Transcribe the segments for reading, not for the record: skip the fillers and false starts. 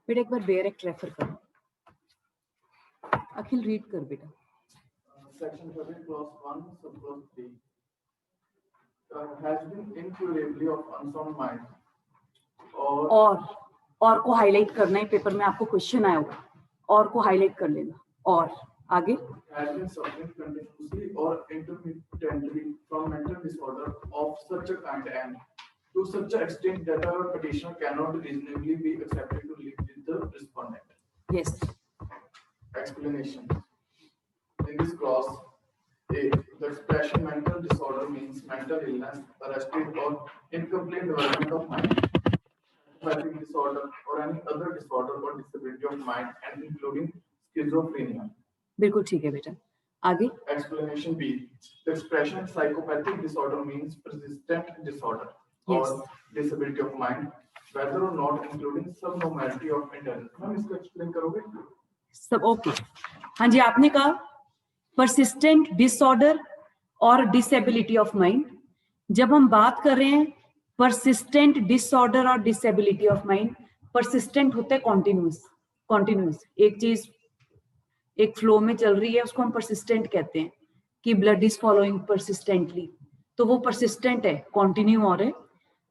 बेटा एक बार बेयरेक्ट रेफर करो, अखिल रीड कर बेटा। Section 13 clause 1 subclause 3 has been incurably of unsound mind और को हाईलाइट करना है, पेपर में आपको क्वेश्चन आया होगा, और को हाईलाइट कर लेना। और आगे has been suffering continuously or intermittently from mental disorder of such a kind and to such an extent that our petitioner cannot reasonably be accepted to live with the respondent. Yes. Explanation. In this clause, A, the expression mental disorder means mental illness, arrested or incomplete development of mind, psychiatric disorder or any other disorder or disability of mind, and including schizophrenia. बिल्कुल ठीक है बेटा, आगे। Explanation B, the expression psychopathic disorder means persistent disorder or disability of mind, whether or not including subnormality of intelligence. Ma'am इसको explain करोगे? सब okay. हाँ जी, आपने कहा परसिस्टेंट डिसऑर्डर और डिसेबिलिटी ऑफ माइंड। जब हम बात कर रहे हैं परसिस्टेंट डिसऑर्डर और डिसेबिलिटी ऑफ माइंड, परसिस्टेंट होता है कॉन्टिन्यूस, एक चीज एक फ्लो में चल रही है, उसको हम परसिस्टेंट कहते हैं कि ब्लड इज फॉलोइंग परसिस्टेंटली, तो वो परसिस्टेंट है, कॉन्टिन्यू हो रहा है।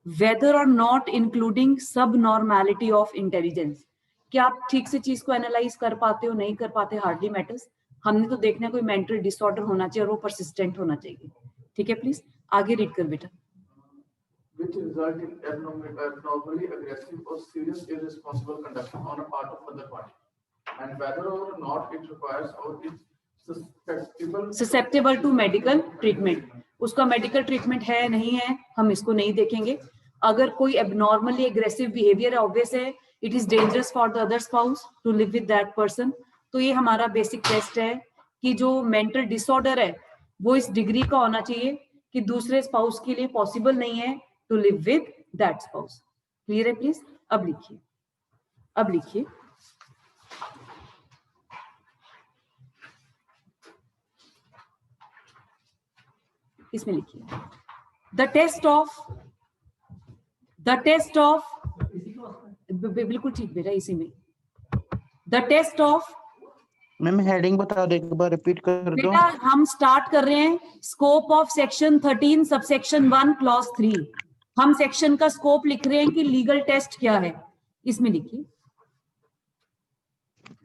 वेदर और नॉट इंक्लूडिंग सब नॉर्मैलिटी ऑफ इंटेलिजेंस, क्या आप ठीक से चीज को एनालाइज कर पाते हो, नहीं कर पाते, हार्डली मैटर्स। हमने तो देखना कोई मेंटल डिसऑर्डर होना चाहिए और वो परसिस्टेंट होना चाहिए। ठीक है, प्लीज आगे रीड कर बेटा। Which result in abnormally aggressive or serious irresponsible conduct on a part of other party, and whether or not it requires or is susceptible to medical treatment। उसका मेडिकल ट्रीटमेंट है नहीं है, हम इसको नहीं देखेंगे। अगर कोई एबनॉर्मली एग्रेसिव बिहेवियर है, ऑब्वियस है it is dangerous for the other spouse to live with that person. तो ये हमारा बेसिक टेस्ट है कि जो मेंटल डिसऑर्डर है वो इस डिग्री का होना चाहिए कि दूसरे स्पाउस के लिए पॉसिबल नहीं है to live with that spouse. Clear है प्लीज? अब लिखिए, अब लिखिए। इसमें लिखिए द टेस्ट ऑफ बिल्कुल ठीक बेटा, इसी में the test of. Ma'am heading बता दो, एक बार रिपीट कर दो। बेटा हम स्टार्ट कर रहे हैं scope of section 13 subsection 1 clause 3। हम सेक्शन का स्कोप लिख रहे हैं कि लीगल टेस्ट क्या है। इसमें लिखिए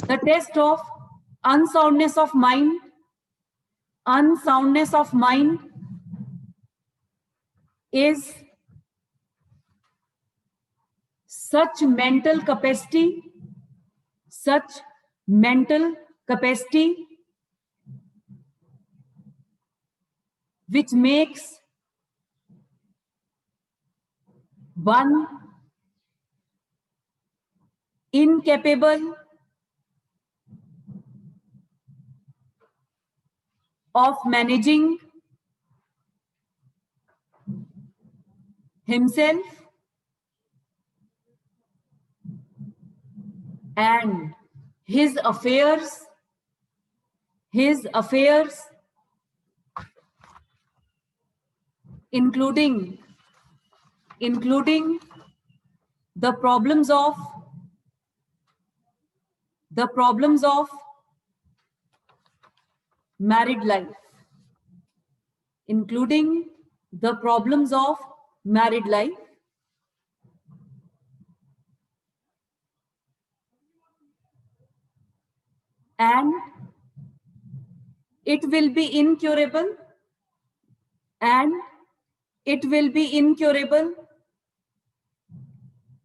the test of unsoundness of mind, unsoundness of mind is such mental capacity which makes one incapable of managing himself and his affairs including the problems of married life, including the problems of married life, and it will be incurable,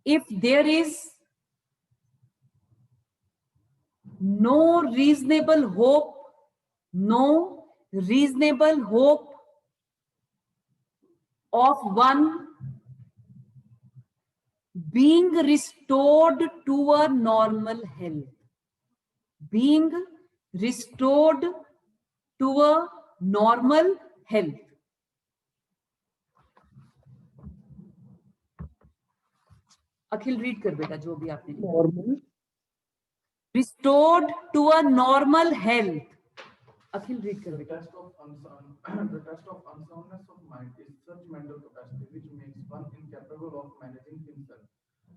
if there is no reasonable hope of one being restored to a normal health, being restored to a normal health. Akhil read कर बेटा जो भी आपने लिखा। Restored to a normal health. Akhil read कर बेटा। The test of unsoundness of mind is such mental capacity which makes one incapable of managing himself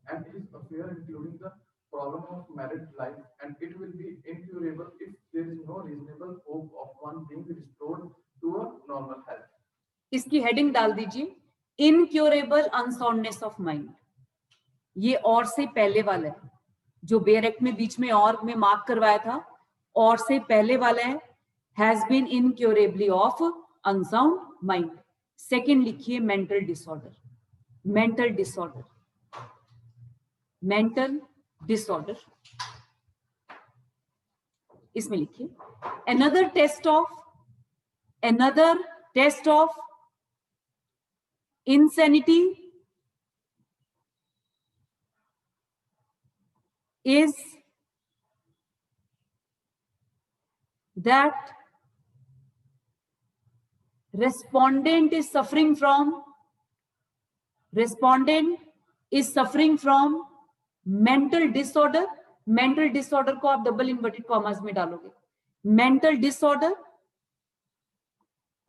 and his affairs, including the problem married life, and it will be incurable if there is no reasonable hope of one being restored to a normal health. इसकी heading डाल दीजिए, incurable unsoundness of mind. ये और से पहले वाला है, जो बेयर एक्ट में बीच में और में मार्क करवाया था, और से पहले वाला है, has been incurably of unsound mind. Second लिखिए mental disorder, mental disorder, mental disorder, इसमें लिखिए another test of insanity is that respondent is suffering from mental disorder। Mental disorder को आप डबल इन्वर्टेड कॉमास में डालोगे, मेंटल डिसऑर्डर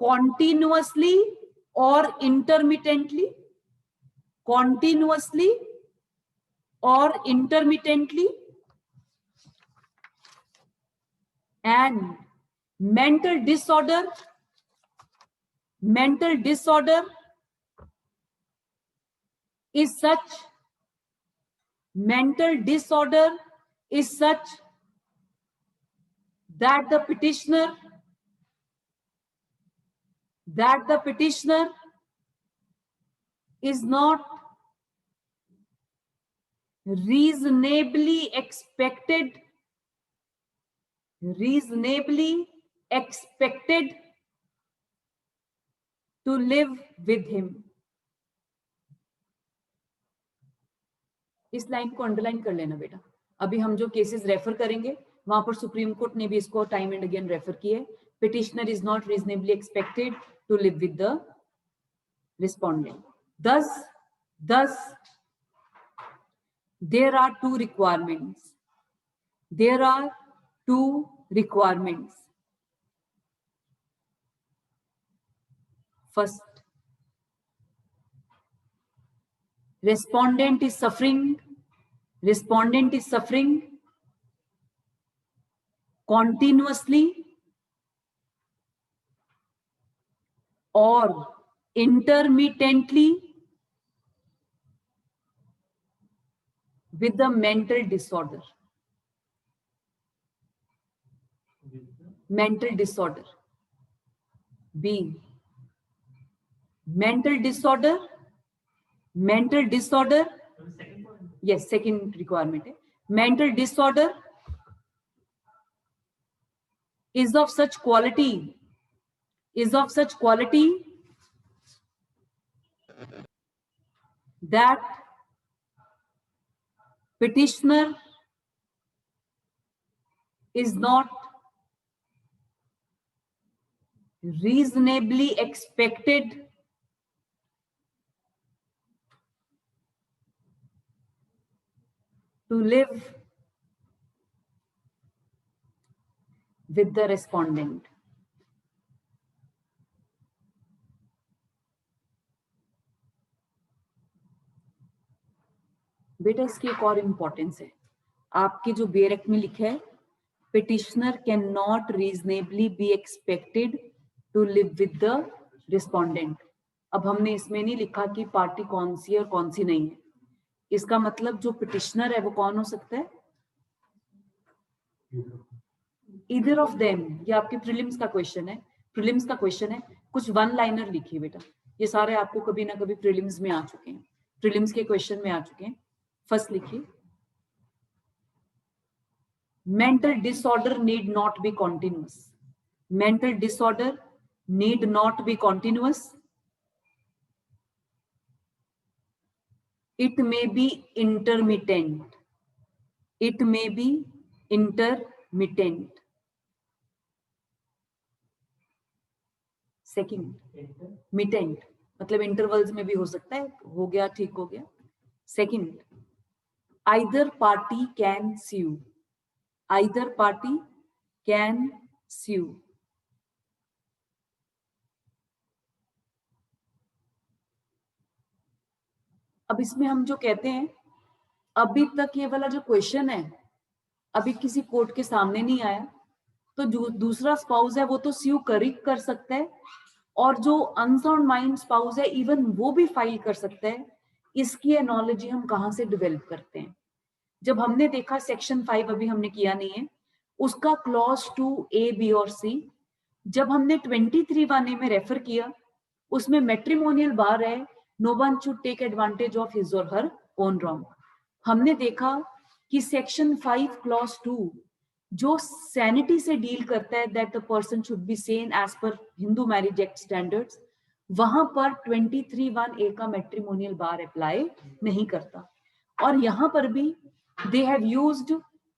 कॉन्टिन्यूअसली और intermittently, continuously और intermittently, and mental disorder is such that the petitioner is not reasonably expected to live with him। इस line को underline कर लेना बेटा। अभी हम जो केसेस रेफर करेंगे वहां पर सुप्रीम कोर्ट ने भी इसको टाइम एंड अगेन रेफर किया है। Petitioner is not reasonably expected to live with the respondent. Thus, there are two requirements. First, respondent is suffering continuously or intermittently with the mental disorder। Mental disorder। B, mental disorder, yes, second requirement है, mental disorder is of such quality that petitioner is not reasonably expected to live with the respondent। बेटा इसकी एक और importance है, आपके जो bare act में लिखा है, petitioner can not reasonably be expected to live with the respondent. अब हमने इसमें नहीं लिखा कि पार्टी कौन सी है और कौन सी नहीं है। इसका मतलब जो पिटिशनर है वो कौन हो सकता है? Either of them. ये आपके प्रीलिम्स का क्वेश्चन है। कुछ वन लाइनर लिखिए बेटा, ये सारे आपको कभी ना कभी प्रीलिम्स में आ चुके हैं, प्रीलिम्स के क्वेश्चन में आ चुके हैं। फर्स्ट लिखिए, mental disorder need not be continuous. Mental disorder need not be continuous, it may be intermittent, second, मिटेंट मतलब इंटरवल्स में भी हो सकता है, हो गया ठीक हो गया। Second, either party can sue। अब इसमें हम जो कहते हैं, अभी तक ये वाला जो क्वेश्चन है अभी किसी कोर्ट के सामने नहीं आया, तो जो दूसरा स्पाउस है वो तो स्यू कर सकता है, और जो अनसाउंड माइंड स्पाउस है इवन वो भी फाइल कर सकता है। इसकी एनोलॉजी हम कहाँ से डेवलप करते हैं? जब हमने देखा सेक्शन 5 अभी हमने किया नहीं है, उसका क्लॉज 2A, B और C, जब हमने 23(1)A में रेफर किया, उसमें मैट्रिमोनियल बार है, no one should take advantage of his और हर ओन रॉन्ग। हमने देखा कि सेक्शन 5 क्लॉज 2 जो सैनिटी से डील करता है, that the person should be seen as पर हिंदू मैरिज एक्ट स्टैंडर्ड्स, वहां पर 23(1)A का मैट्रिमोनियल बार अप्लाई नहीं करता। और यहां पर भी they have used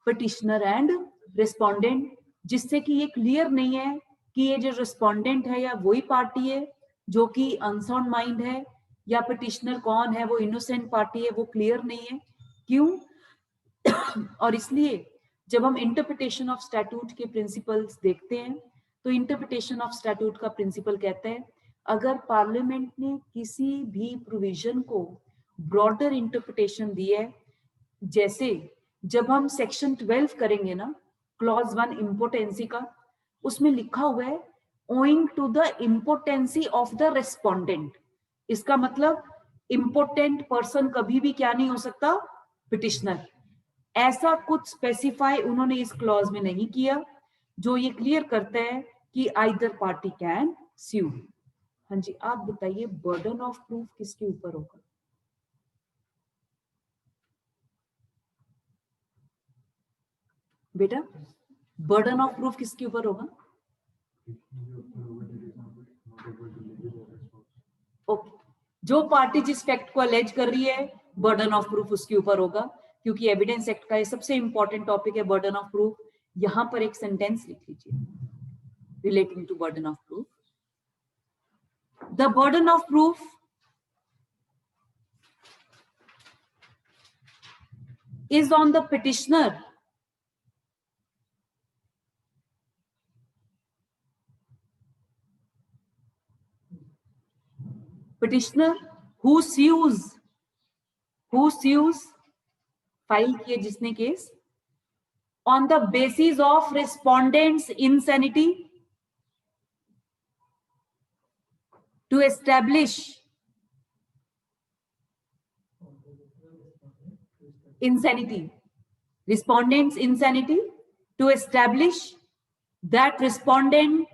petitioner and respondent, जिससे कि ये क्लियर नहीं है कि ये जो रिस्पोंडेंट है या वही पार्टी है जो कि अनसाउंड माइंड है, या पिटिशनर कौन है, वो इनोसेंट पार्टी है, वो क्लियर नहीं है। क्यों? और इसलिए जब हम इंटरप्रिटेशन ऑफ स्टैट्यूट के प्रिंसिपल्स देखते हैं, तो इंटरप्रिटेशन ऑफ स्टैट्यूट का प्रिंसिपल कहता है, अगर पार्लियामेंट ने किसी भी प्रोविजन को ब्रॉडर इंटरप्रिटेशन दी है, जैसे जब हम सेक्शन 12 करेंगे ना, क्लॉज 1 इम्पोर्टेंसी का, उसमें लिखा हुआ है owing to the importancy of the respondent. इसका मतलब इम्पोर्टेंट पर्सन कभी भी क्या नहीं हो सकता? पिटिशनर। ऐसा कुछ स्पेसिफाई उन्होंने इस क्लॉज में नहीं किया, जो ये क्लियर करता है कि आइदर पार्टी कैन स्यू। हाँ जी, आप बताइए बर्डन ऑफ प्रूफ किसके ऊपर होगा? बेटा, बर्डन ऑफ प्रूफ किसके ऊपर होगा? ओके, जो पार्टी जिस फैक्ट को अलेज कर रही है, बर्डन ऑफ प्रूफ उसके ऊपर होगा, क्योंकि एविडेंस एक्ट का ये सबसे इंपॉर्टेंट टॉपिक है, बर्डन ऑफ प्रूफ। यहां पर एक सेंटेंस लिख लीजिए relating to burden of proof. The burden of proof is on the petitioner who sues file किए जिसने case, on the basis of respondents insanity to establish respondents insanity to establish that respondent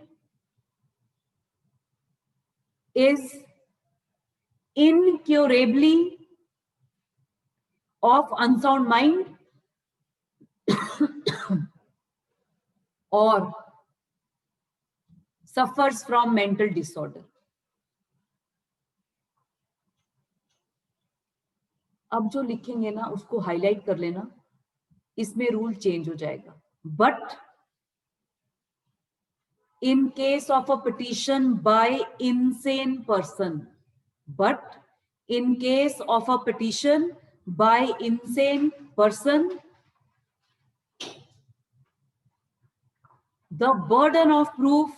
is incurably of unsound mind or suffers from mental disorder. अब जो लिखेंगे ना उसको highlight कर लेना, इसमें रूल चेंज हो जाएगा। But in case of a petition by insane person, but in case of a petition by insane person, the burden of proof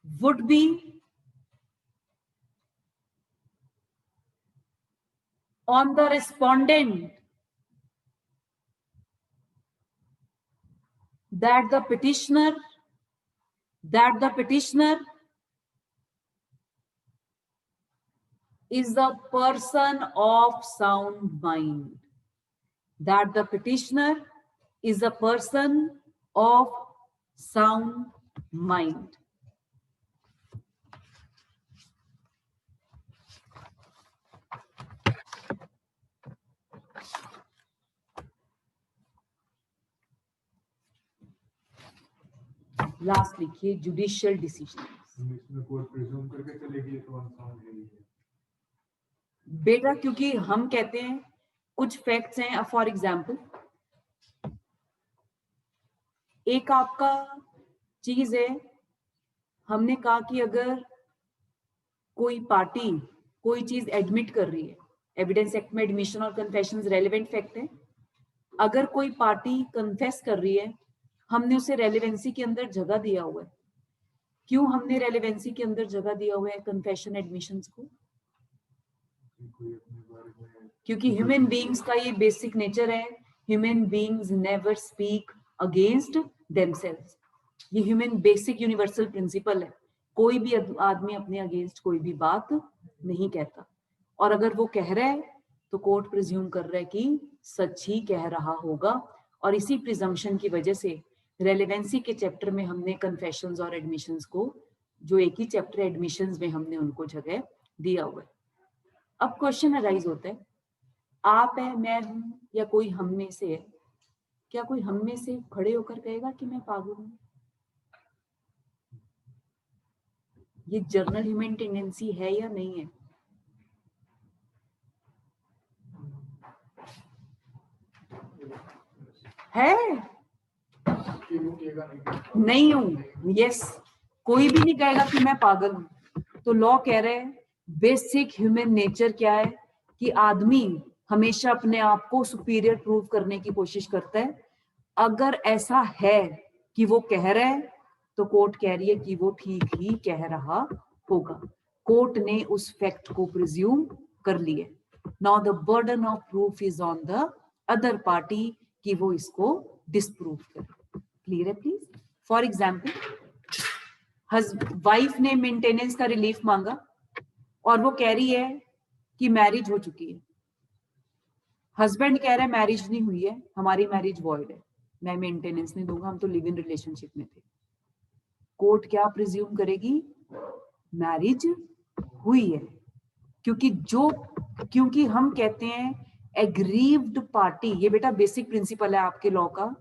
would be on the respondent that the petitioner is a person of sound mind, that the petitioner is a person of sound mind. Last लिखिए judicial decision. इसमें court presume करके चलेगी तो unsound है। बेटा क्योंकि हम कहते हैं कुछ फैक्ट्स हैं, फॉर एग्जांपल एक आपका चीज है, हमने कहा कि अगर कोई पार्टी कोई चीज एडमिट कर रही है, एविडेंस एक्ट में एडमिशन और कन्फेशंस रेलेवेंट फैक्ट है। अगर कोई पार्टी कन्फेस कर रही है, हमने उसे रेलेवेंसी के अंदर जगह दिया हुआ है। क्यों हमने रेलेवेंसी के अंदर जगह दिया हुआ है कन्फेशन एडमिशंस को? कोई अपने बारे में क्योंकि ह्यूमन बीइंग्स का ये बेसिक नेचर है, human beings never speak against themselves. ये ह्यूमन बेसिक यूनिवर्सल प्रिंसिपल है, कोई भी आदमी अपने अगेंस्ट कोई भी बात नहीं कहता, और अगर वो कह रहा है तो कोर्ट प्रिज्यूम कर रहा है कि सच ही कह रहा होगा। और इसी प्रिजम्पशन की वजह से रेलेवेंसी के चैप्टर में हमने कन्फेशंस और एडमिशंस को, जो एक ही चैप्टर एडमिशंस में हमने उनको जगह दिया हुआ है। अब क्वेश्चन अराइज होता है, आप है, मैं हूं, या कोई हम में से है, क्या कोई हम में से खड़े होकर कहेगा कि मैं पागल हूं? ये जर्नल ह्यूमन टेंडेंसी है या नहीं है? है? कि वो कहेगा नहीं। नहीं हूं, यस, कोई भी नहीं कहेगा कि मैं पागल हूं। तो लॉ कह रहे हैं बेसिक ह्यूमन नेचर क्या है कि आदमी हमेशा अपने आप को सुपीरियर प्रूव करने की कोशिश करता है। अगर ऐसा है कि वो कह रहा है तो कोर्ट कह रही है कि वो ठीक ही कह रहा होगा। कोर्ट ने उस फैक्ट को प्रिज्यूम कर लिया। Now the burden of proof is on the other party कि वो इसको डिसप्रूव करे। क्लियर है प्लीज? फॉर एग्जाम्पल, वाइफ ने मेंटेनेंस का रिलीफ मांगा और वो कह रही है कि मैरिज हो चुकी है। हस्बैंड कह रहा है मैरिज नहीं हुई है, हमारी मैरिज वॉइड है, मैं मेंटेनेंस नहीं दूंगा, हम तो लिव इन रिलेशनशिप में थे। कोर्ट क्या प्रिज्यूम करेगी? मैरिज हुई है, क्योंकि हम कहते हैं एग्रीव्ड पार्टी, ये बेटा बेसिक प्रिंसिपल है आपके लॉ का,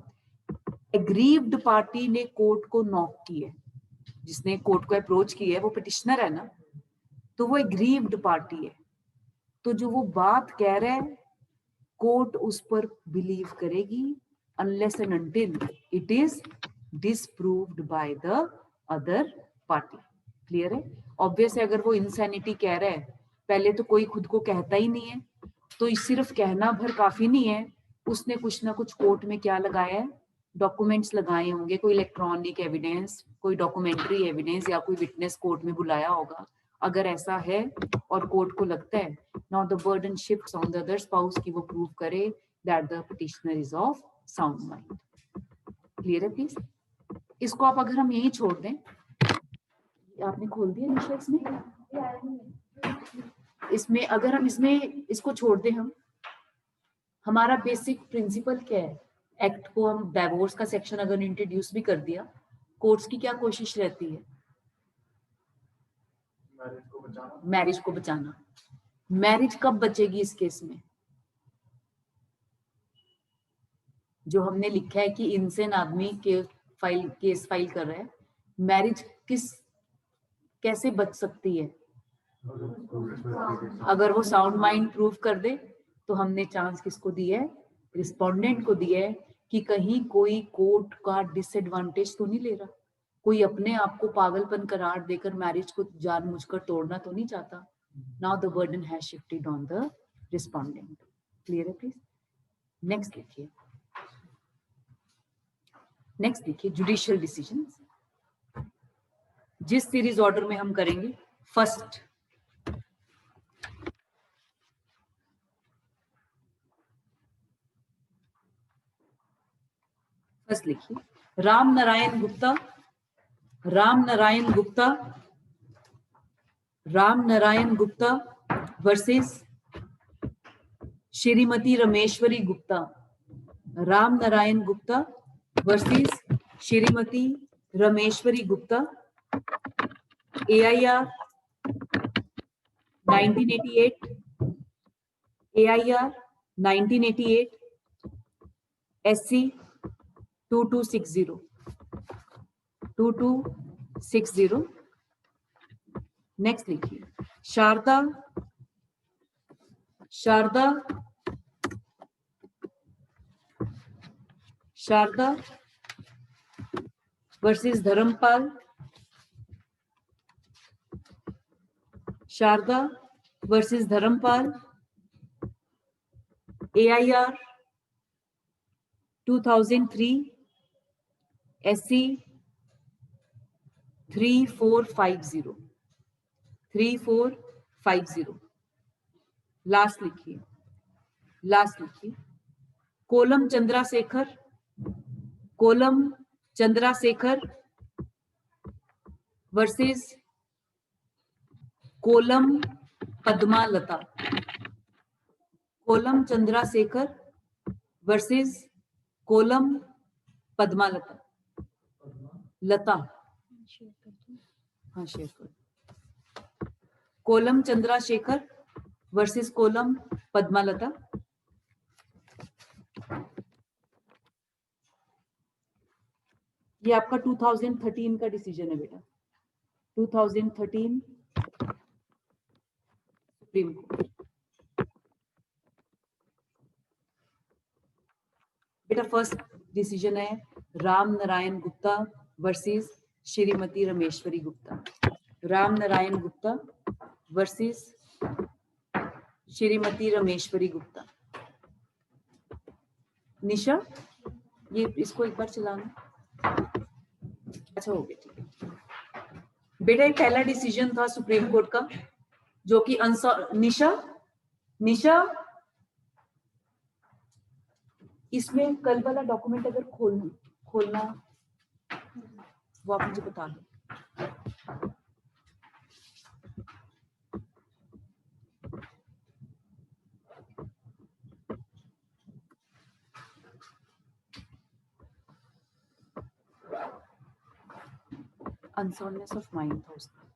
एग्रीव्ड पार्टी ने कोर्ट को नॉक की है, जिसने कोर्ट को अप्रोच की है वो पिटिशनर है ना, तो वो एग्रीव्ड पार्टी है। तो जो वो बात कह रहा है कोर्ट उस पर बिलीव करेगी unless and until it is disproved by the other party. Clear है? ऑब्वियस है, अगर वो इंसैनिटी कह रहा है, पहले तो कोई खुद को कहता ही नहीं है, तो सिर्फ कहना भर काफी नहीं है, उसने कुछ ना कुछ कोर्ट में क्या लगाया है, डॉक्यूमेंट्स लगाए होंगे, कोई इलेक्ट्रॉनिक एविडेंस, कोई डॉक्यूमेंट्री एविडेंस, या कोई विटनेस कोर्ट में बुलाया होगा। अगर ऐसा है और कोर्ट को लगता है, now the burden shifts on the other spouse कि वो प्रूव करे that the petitioner is of sound mind. Clear है प्लीज? इसको आप अगर हम यही छोड़ दें, आपने खोल दिया निशा इसमें अगर हम इसको छोड़ दें, हमारा बेसिक प्रिंसिपल क्या है? एक्ट को हम डाइवोर्स का सेक्शन अगर इंट्रोड्यूस भी कर दिया, कोर्ट्स की क्या कोशिश रहती है? मैरिज को बचाना। मैरिज कब बचेगी इस केस में? जो हमने लिखा है कि इनसेन आदमी केस फाइल कर रहा है, मैरिज कैसे बच सकती है? अगर वो साउंड माइंड प्रूव कर दे, तो हमने चांस किसको दिया है? रिस्पोंडेंट को दिया है कि कहीं कोई कोर्ट का डिसएडवांटेज तो नहीं ले रहा, कोई अपने आप को पागलपन करार देकर मैरिज को जानबूझकर तोड़ना तो नहीं चाहता। Now the burden has shifted on the respondent. Clear है प्लीज? नेक्स्ट देखिए जुडिशियल डिसीजंस, जिस सीरीज ऑर्डर में हम करेंगे। फर्स्ट लिखिए, Ram Narayan Gupta versus Shrimati Rameshwari Gupta. Ram Narayan Gupta versus Shrimati Rameshwari Gupta. AIR 1988, AIR 1988, SC 2260। Next लिखिए, Sharda versus Dharampal. Sharda versus Dharampal. AIR 2003, SC 3450। Last लिखिए, लास्ट लिखिए, कोलम चंद्रशेखर, कोलम चंद्रशेखर वर्सेस कोलम पद्मालता, कोलम चंद्रशेखर वर्सेस कोलम पद्मालता, लता, हाँ शेयर कर, कोलम चंद्रशेखर वर्सेस कोलम पद्मालता। ये आपका 2013 का डिसीजन है बेटा, 2013 सुप्रीम कोर्ट। बेटा फर्स्ट डिसीजन है राम नारायण गुप्ता वर्सेस श्रीमती रमेश्वरी गुप्ता, राम नारायण गुप्ता वर्सेस श्रीमती रमेश्वरी गुप्ता। निशा ये इसको एक बार चलाना, अच्छा हो गया, ठीक है बेटा। एक पहला डिसीजन था सुप्रीम कोर्ट का जो कि निशा निशा इसमें कल वाला डॉक्यूमेंट अगर खोलना वो आप मुझे बता दो। अनसाउंडनेस ऑफ माइंड था उसका।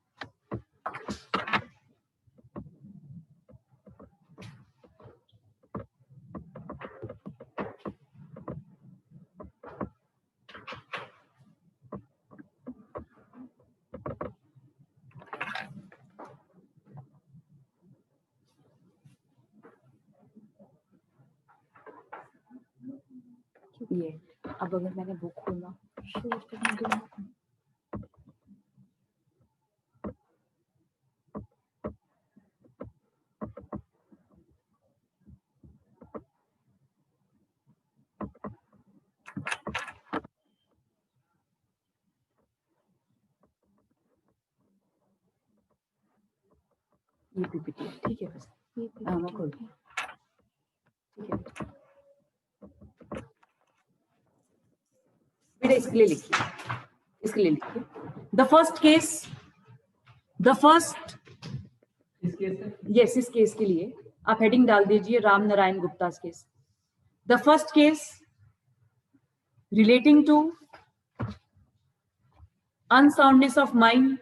ये अब अगर मैंने बुक खोला ये पीपीटी, ठीक है बस मैं खोल, ठीक है बेटा इसके लिए लिखिए, इसके लिए लिखिए the first case, the first yes इस केस के लिए आप हेडिंग डाल दीजिए Ram Narayan Gupta case. The first case relating to unsoundness of mind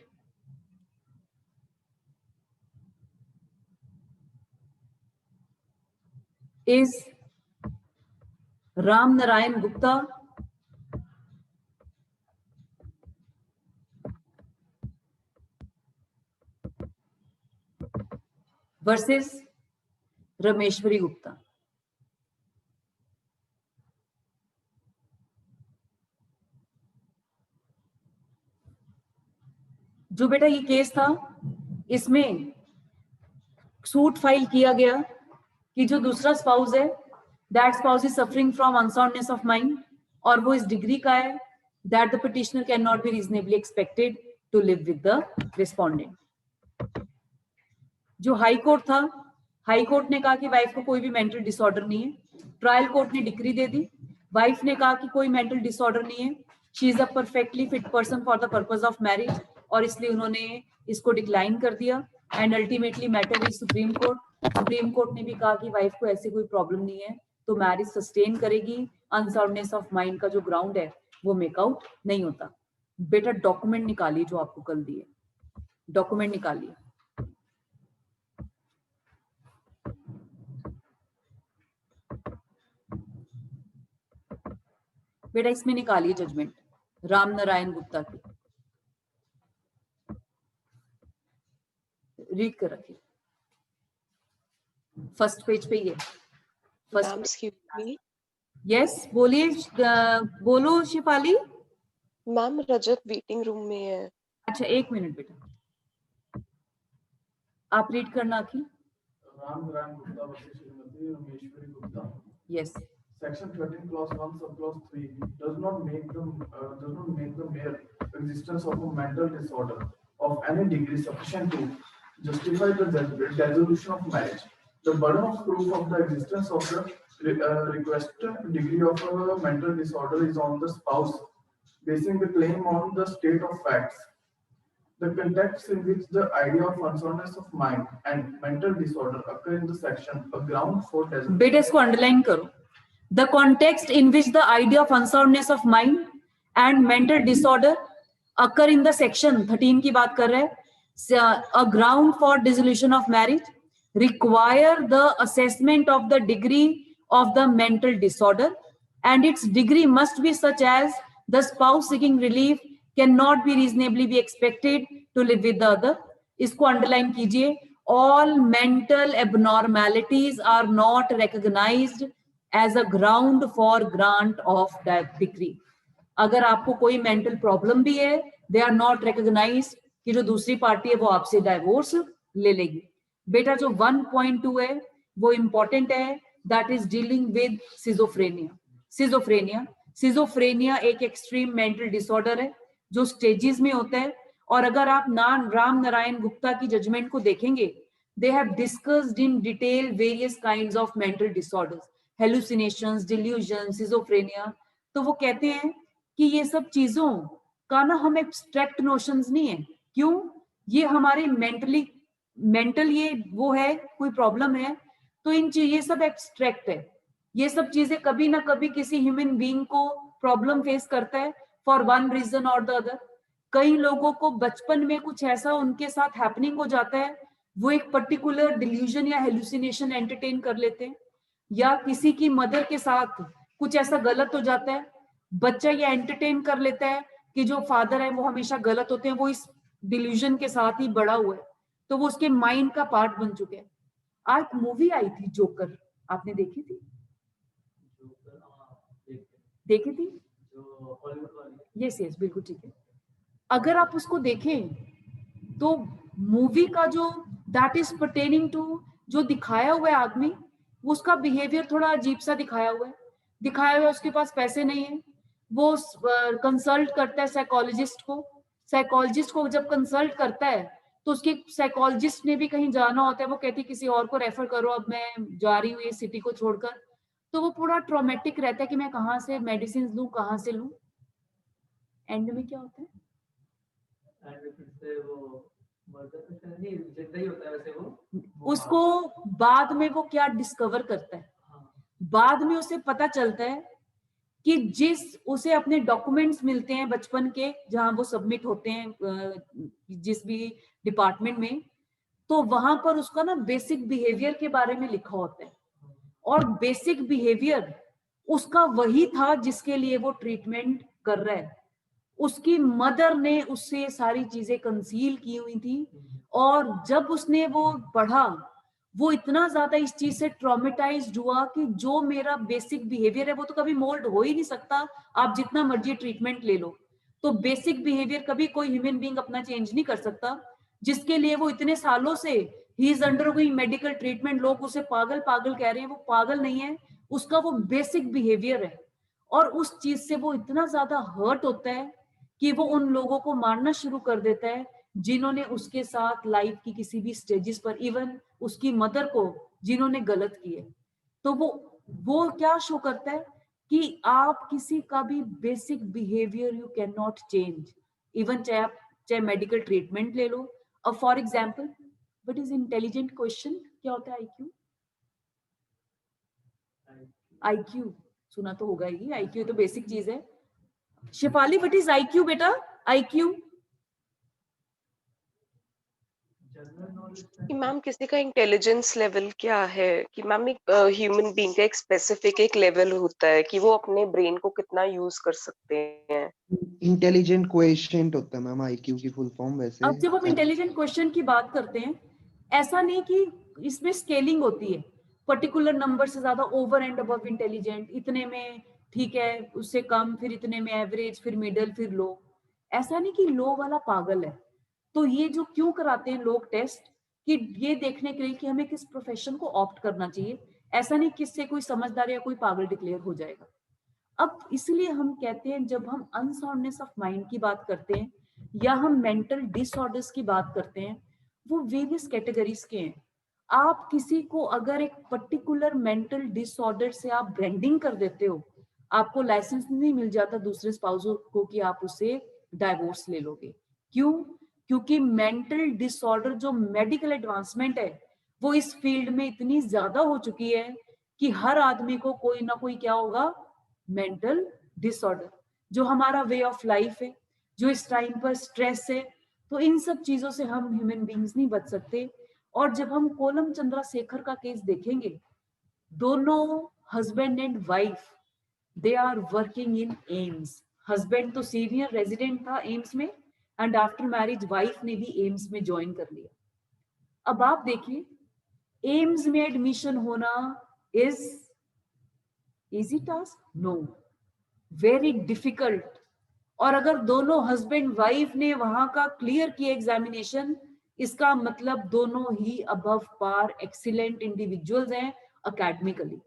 is Ram Narayan Gupta versus Rameshwari Gupta। जो बेटा ये केस था इसमें सूट फाइल किया गया कि जो दूसरा स्पाउस है that spouse is suffering from unsoundness of mind और वो इस डिग्री का है that the petitioner can not be reasonably expected to live with the respondent. जो हाई कोर्ट था, हाई कोर्ट ने कहा कि वाइफ को कोई भी मेंटल डिसऑर्डर नहीं है, ट्रायल कोर्ट ने डिक्री दे दी, वाइफ ने कहा कि कोई मेंटल डिसऑर्डर नहीं है, she is a perfectly fit person for the purpose of marriage और इसलिए उन्होंने इसको डिक्लाइन कर दिया and ultimately matter is supreme court. Supreme court ने भी कहा कि वाइफ को ऐसी कोई प्रॉब्लम नहीं है तो मैरिज सस्टेन करेगी, अनसाउंडनेस ऑफ माइंड का जो ग्राउंड है वो मेकआउट नहीं होता। बेटा डॉक्यूमेंट निकालिए जो आपको कल दिए, डॉक्यूमेंट निकालिए। बेटा इसमें निकालिए जजमेंट राम नारायण गुप्ता की, रीड कर रखिए फर्स्ट पेज पे। ये फर्स्ट, यस बोलिए, बोलो शिफाली। मैम रजत वेटिंग रूम में है। अच्छा एक मिनट बेटा, आप रीड करना की। Ram Narayan Gupta versus Shrimati Rameshwari Gupta. Yes. Section 13 clause 1 subclause 3 does not make the mere existence of a mental disorder of any degree sufficient to justify the dissolution of marriage The burden of proof of the existence of the requested degree of a mental disorder is on the spouse, basing the claim on the state of facts. The context in which the idea of unsoundness of mind and mental disorder occur in the section a ground for बेटा इसको underline करो. The context in which the idea of unsoundness of mind and mental disorder occur in the section 13 की बात कर रहे हैं. A ground for dissolution of marriage require the assessment of the degree of the mental disorder, and its degree must be such as the spouse seeking relief cannot be reasonably be expected to live with the other. इसको underline कीजिए. All mental abnormalities are not recognized as a ground for grant of that degree. अगर आपको कोई mental problem भी है, दे are not recognised कि जो दूसरी पार्टी है वो आपसे डाइवोर्स ले लेगी. बेटा जो 1.2 है वो इंपॉर्टेंट है, that is dealing with schizophrenia. Schizophrenia एक एक्सट्रीम मेंटल डिसऑर्डर है जो स्टेजेस में होता है. और अगर आप राम नारायण गुप्ता की जजमेंट को देखेंगे, they have discussed in detail various kinds of mental disorders, hallucinations, delusion, schizophrenia. तो वो कहते हैं कि ये सब चीजों का ना हम एब्स्ट्रैक्ट नोशंस नहीं है. क्यों? ये हमारे मेंटल ये वो है, कोई प्रॉब्लम है तो ये सब एब्स्ट्रैक्ट है. ये सब चीजें कभी ना कभी किसी ह्यूमन बीइंग को प्रॉब्लम फेस करता है फॉर वन रीजन और द अदर. कई लोगों को बचपन में कुछ ऐसा उनके साथ हैपनिंग हो जाता है, वो एक पर्टिकुलर डिल्यूजन या हेलुसिनेशन एंटरटेन कर लेते हैं, या किसी की मदर के साथ कुछ ऐसा गलत हो जाता है, बच्चा ये एंटरटेन कर लेता है कि जो फादर है वो हमेशा गलत होते हैं, वो इस डिल्यूजन के साथ ही बड़ा हुआ है, तो वो उसके माइंड का पार्ट बन चुके हैं. आज मूवी आई थी जोकर, आपने देखी थी? देखी थी? यस यस, बिल्कुल ठीक है. अगर आप उसको देखें तो मूवी का जो दैट इज पर्टेनिंग टू जो दिखाया हुआ है आदमी, उसका बिहेवियर थोड़ा अजीब सा दिखाया हुआ है. उसके पास पैसे नहीं है, वो कंसल्ट करता है साइकोलॉजिस्ट को जब कंसल्ट करता है तो उसके साइकोलॉजिस्ट ने भी कहीं जाना होता है, वो कहती किसी और को रेफर करो, अब मैं जा रही हूँ ये सिटी को छोड़कर. तो वो पूरा ट्रॉमेटिक रहता है कि मैं कहाँ से मेडिसिन लूं, कहाँ से लूं. एंड में क्या होता है? उसको बाद में वो क्या डिस्कवर करता है, बाद में उसे पता चलता है कि जिस उसे अपने डॉक्यूमेंट्स मिलते हैं बचपन के, जहां वो सबमिट होते हैं जिस भी डिपार्टमेंट में, तो वहां पर उसका ना बेसिक बिहेवियर के बारे में लिखा होता है. और बेसिक बिहेवियर उसका वही था जिसके लिए वो ट्रीटमेंट कर रहा है. उसकी मदर ने उससे सारी चीजें कंसील की हुई थी, और जब उसने वो पढ़ा, वो इतना ज्यादा इस चीज से ट्रॉमेटाइज्ड हुआ कि जो मेरा बेसिक बिहेवियर है वो तो कभी मोल्ड हो ही नहीं सकता, आप जितना मर्जी ट्रीटमेंट ले लो. तो बेसिक बिहेवियर कभी कोई ह्यूमन बीइंग अपना चेंज नहीं कर सकता, जिसके लिए वो इतने सालों से he is undergoing medical treatment. लोग उसे पागल कह रहे हैं, वो पागल नहीं है, उसका वो बेसिक बिहेवियर है. और उस चीज से वो इतना ज्यादा हर्ट होता है कि वो उन लोगों को मारना शुरू कर देता है जिन्होंने उसके साथ लाइफ की किसी भी स्टेजेस पर, इवन उसकी मदर को जिन्होंने गलत किए. तो वो क्या शो करता है कि आप किसी का भी basic behaviour you can not change, even चाहे मेडिकल ट्रीटमेंट ले लो. अब for example, what is intelligent question? क्या होता है आईक्यू? आईक्यू सुना तो होगा ही, आईक्यू तो बेसिक चीज है. शिफाली, व्हाट इज आईक्यू बेटा? आईक्यू कि मैम किसी का इंटेलिजेंस लेवल क्या है, कि मैम एक ह्यूमन बीइंग का एक स्पेसिफिक एक लेवल होता है कि वो अपने ब्रेन को कितना यूज कर सकते हैं. इंटेलिजेंट क्वोशिएंट होता है मैम आईक्यू की फुल फॉर्म. वैसे अब जब हम इंटेलिजेंट क्वेश्चन की बात करते हैं, ऐसा नहीं कि इसमें स्केलिंग होती है, पर्टिकुलर नंबर से ज्यादा ओवर एंड अबव इंटेलिजेंट, इतने में ठीक है, उससे कम, फिर इतने में एवरेज, फिर मिडिल, फिर लो. ऐसा नहीं कि लो वाला पागल है. तो ये जो क्यों कराते हैं लोग टेस्ट, कि ये देखने के लिए कि हमें किस प्रोफेशन को ऑप्ट करना चाहिए. ऐसा नहीं किससे कोई समझदार या कोई पागल डिक्लेयर हो जाएगा. अब इसलिए हम कहते हैं जब हम अनसाउंडनेस ऑफ माइंड की बात करते हैं या हम मेंटल डिसऑर्डर्स की बात करते हैं, वो वेरियस कैटेगरीज के हैं. आप किसी को अगर एक पर्टिकुलर मेंटल डिसऑर्डर से आप ब्रांडिंग कर देते हो, आपको लाइसेंस नहीं मिल जाता दूसरे स्पाउस को कि आप उससे डाइवोर्स ले लोगे। क्यों? क्योंकि मेंटल डिसऑर्डर जो मेडिकल एडवांसमेंट है वो इस फील्ड में इतनी ज्यादा हो चुकी है कि हर आदमी को कोई ना कोई क्या होगा, मेंटल डिसऑर्डर। जो हमारा वे ऑफ लाइफ है, जो इस टाइम पर स्ट्रेस है, तो इन सब चीजों से हम ह्यूमन बींग्स नहीं बच सकते। और जब हम कोलम चंद्रशेखर का केस देखेंगे, दोनों husband and wife they are working in AIIMS. Husband तो सीनियर रेजिडेंट था एम्स में, एंड आफ्टर मैरिज वाइफ ने भी एम्स में ज्वाइन कर लिया। अब आप देखिए, एम्स में एडमिशन होना is easy task? No, very difficult. और अगर दोनों हस्बैंड वाइफ ने वहां का क्लियर किया एग्जामिनेशन, इसका मतलब दोनों ही अबव पार एक्सीलेंट इंडिविजुअल्स हैं अकेडमिकली।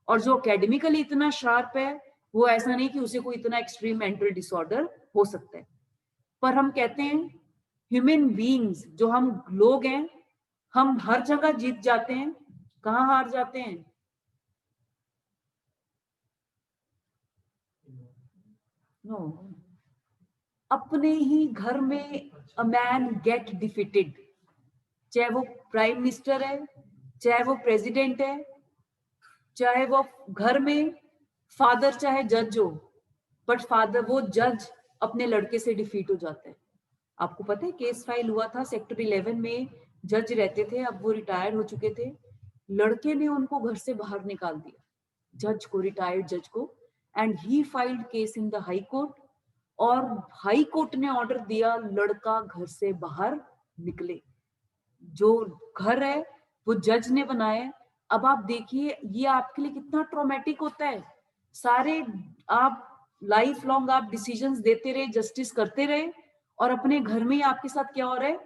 और जो अकेडमिकली इतना शार्प है, वो ऐसा नहीं कि उसे कोई इतना एक्सट्रीम मेंटल डिसऑर्डर हो सकता है। पर हम कहते हैं ह्यूमन बीइंग्स, जो हम लोग हैं, हम हर जगह जीत जाते हैं, कहाँ हार जाते हैं? नो, अपने ही घर में अ मैन गेट डिफीटेड। चाहे वो प्राइम मिनिस्टर है, चाहे वो प्रेसिडेंट है, चाहे वो घर में फादर चाहे जज हो, बट फादर वो जज अपने लड़के से डिफीट हो जाता है। आपको पता है केस फाइल हुआ था सेक्टर 11 में, जज रहते थे, अब वो रिटायर्ड हो चुके थे। लड़के ने उनको घर से बाहर निकाल दिया, जज को, रिटायर्ड जज को, and he filed case in the High court. और हाई कोर्ट ने ऑर्डर दिया लड़का घर से बाहर निकले। जो घर है वो जज ने बनाया। अब आप देखिए ये आपके लिए कितना ट्रॉमेटिक होता है। सारे आप लाइफ लॉन्ग आप डिसीजंस देते रहे, जस्टिस करते रहे, और अपने घर में ही आपके साथ क्या हो रहा है,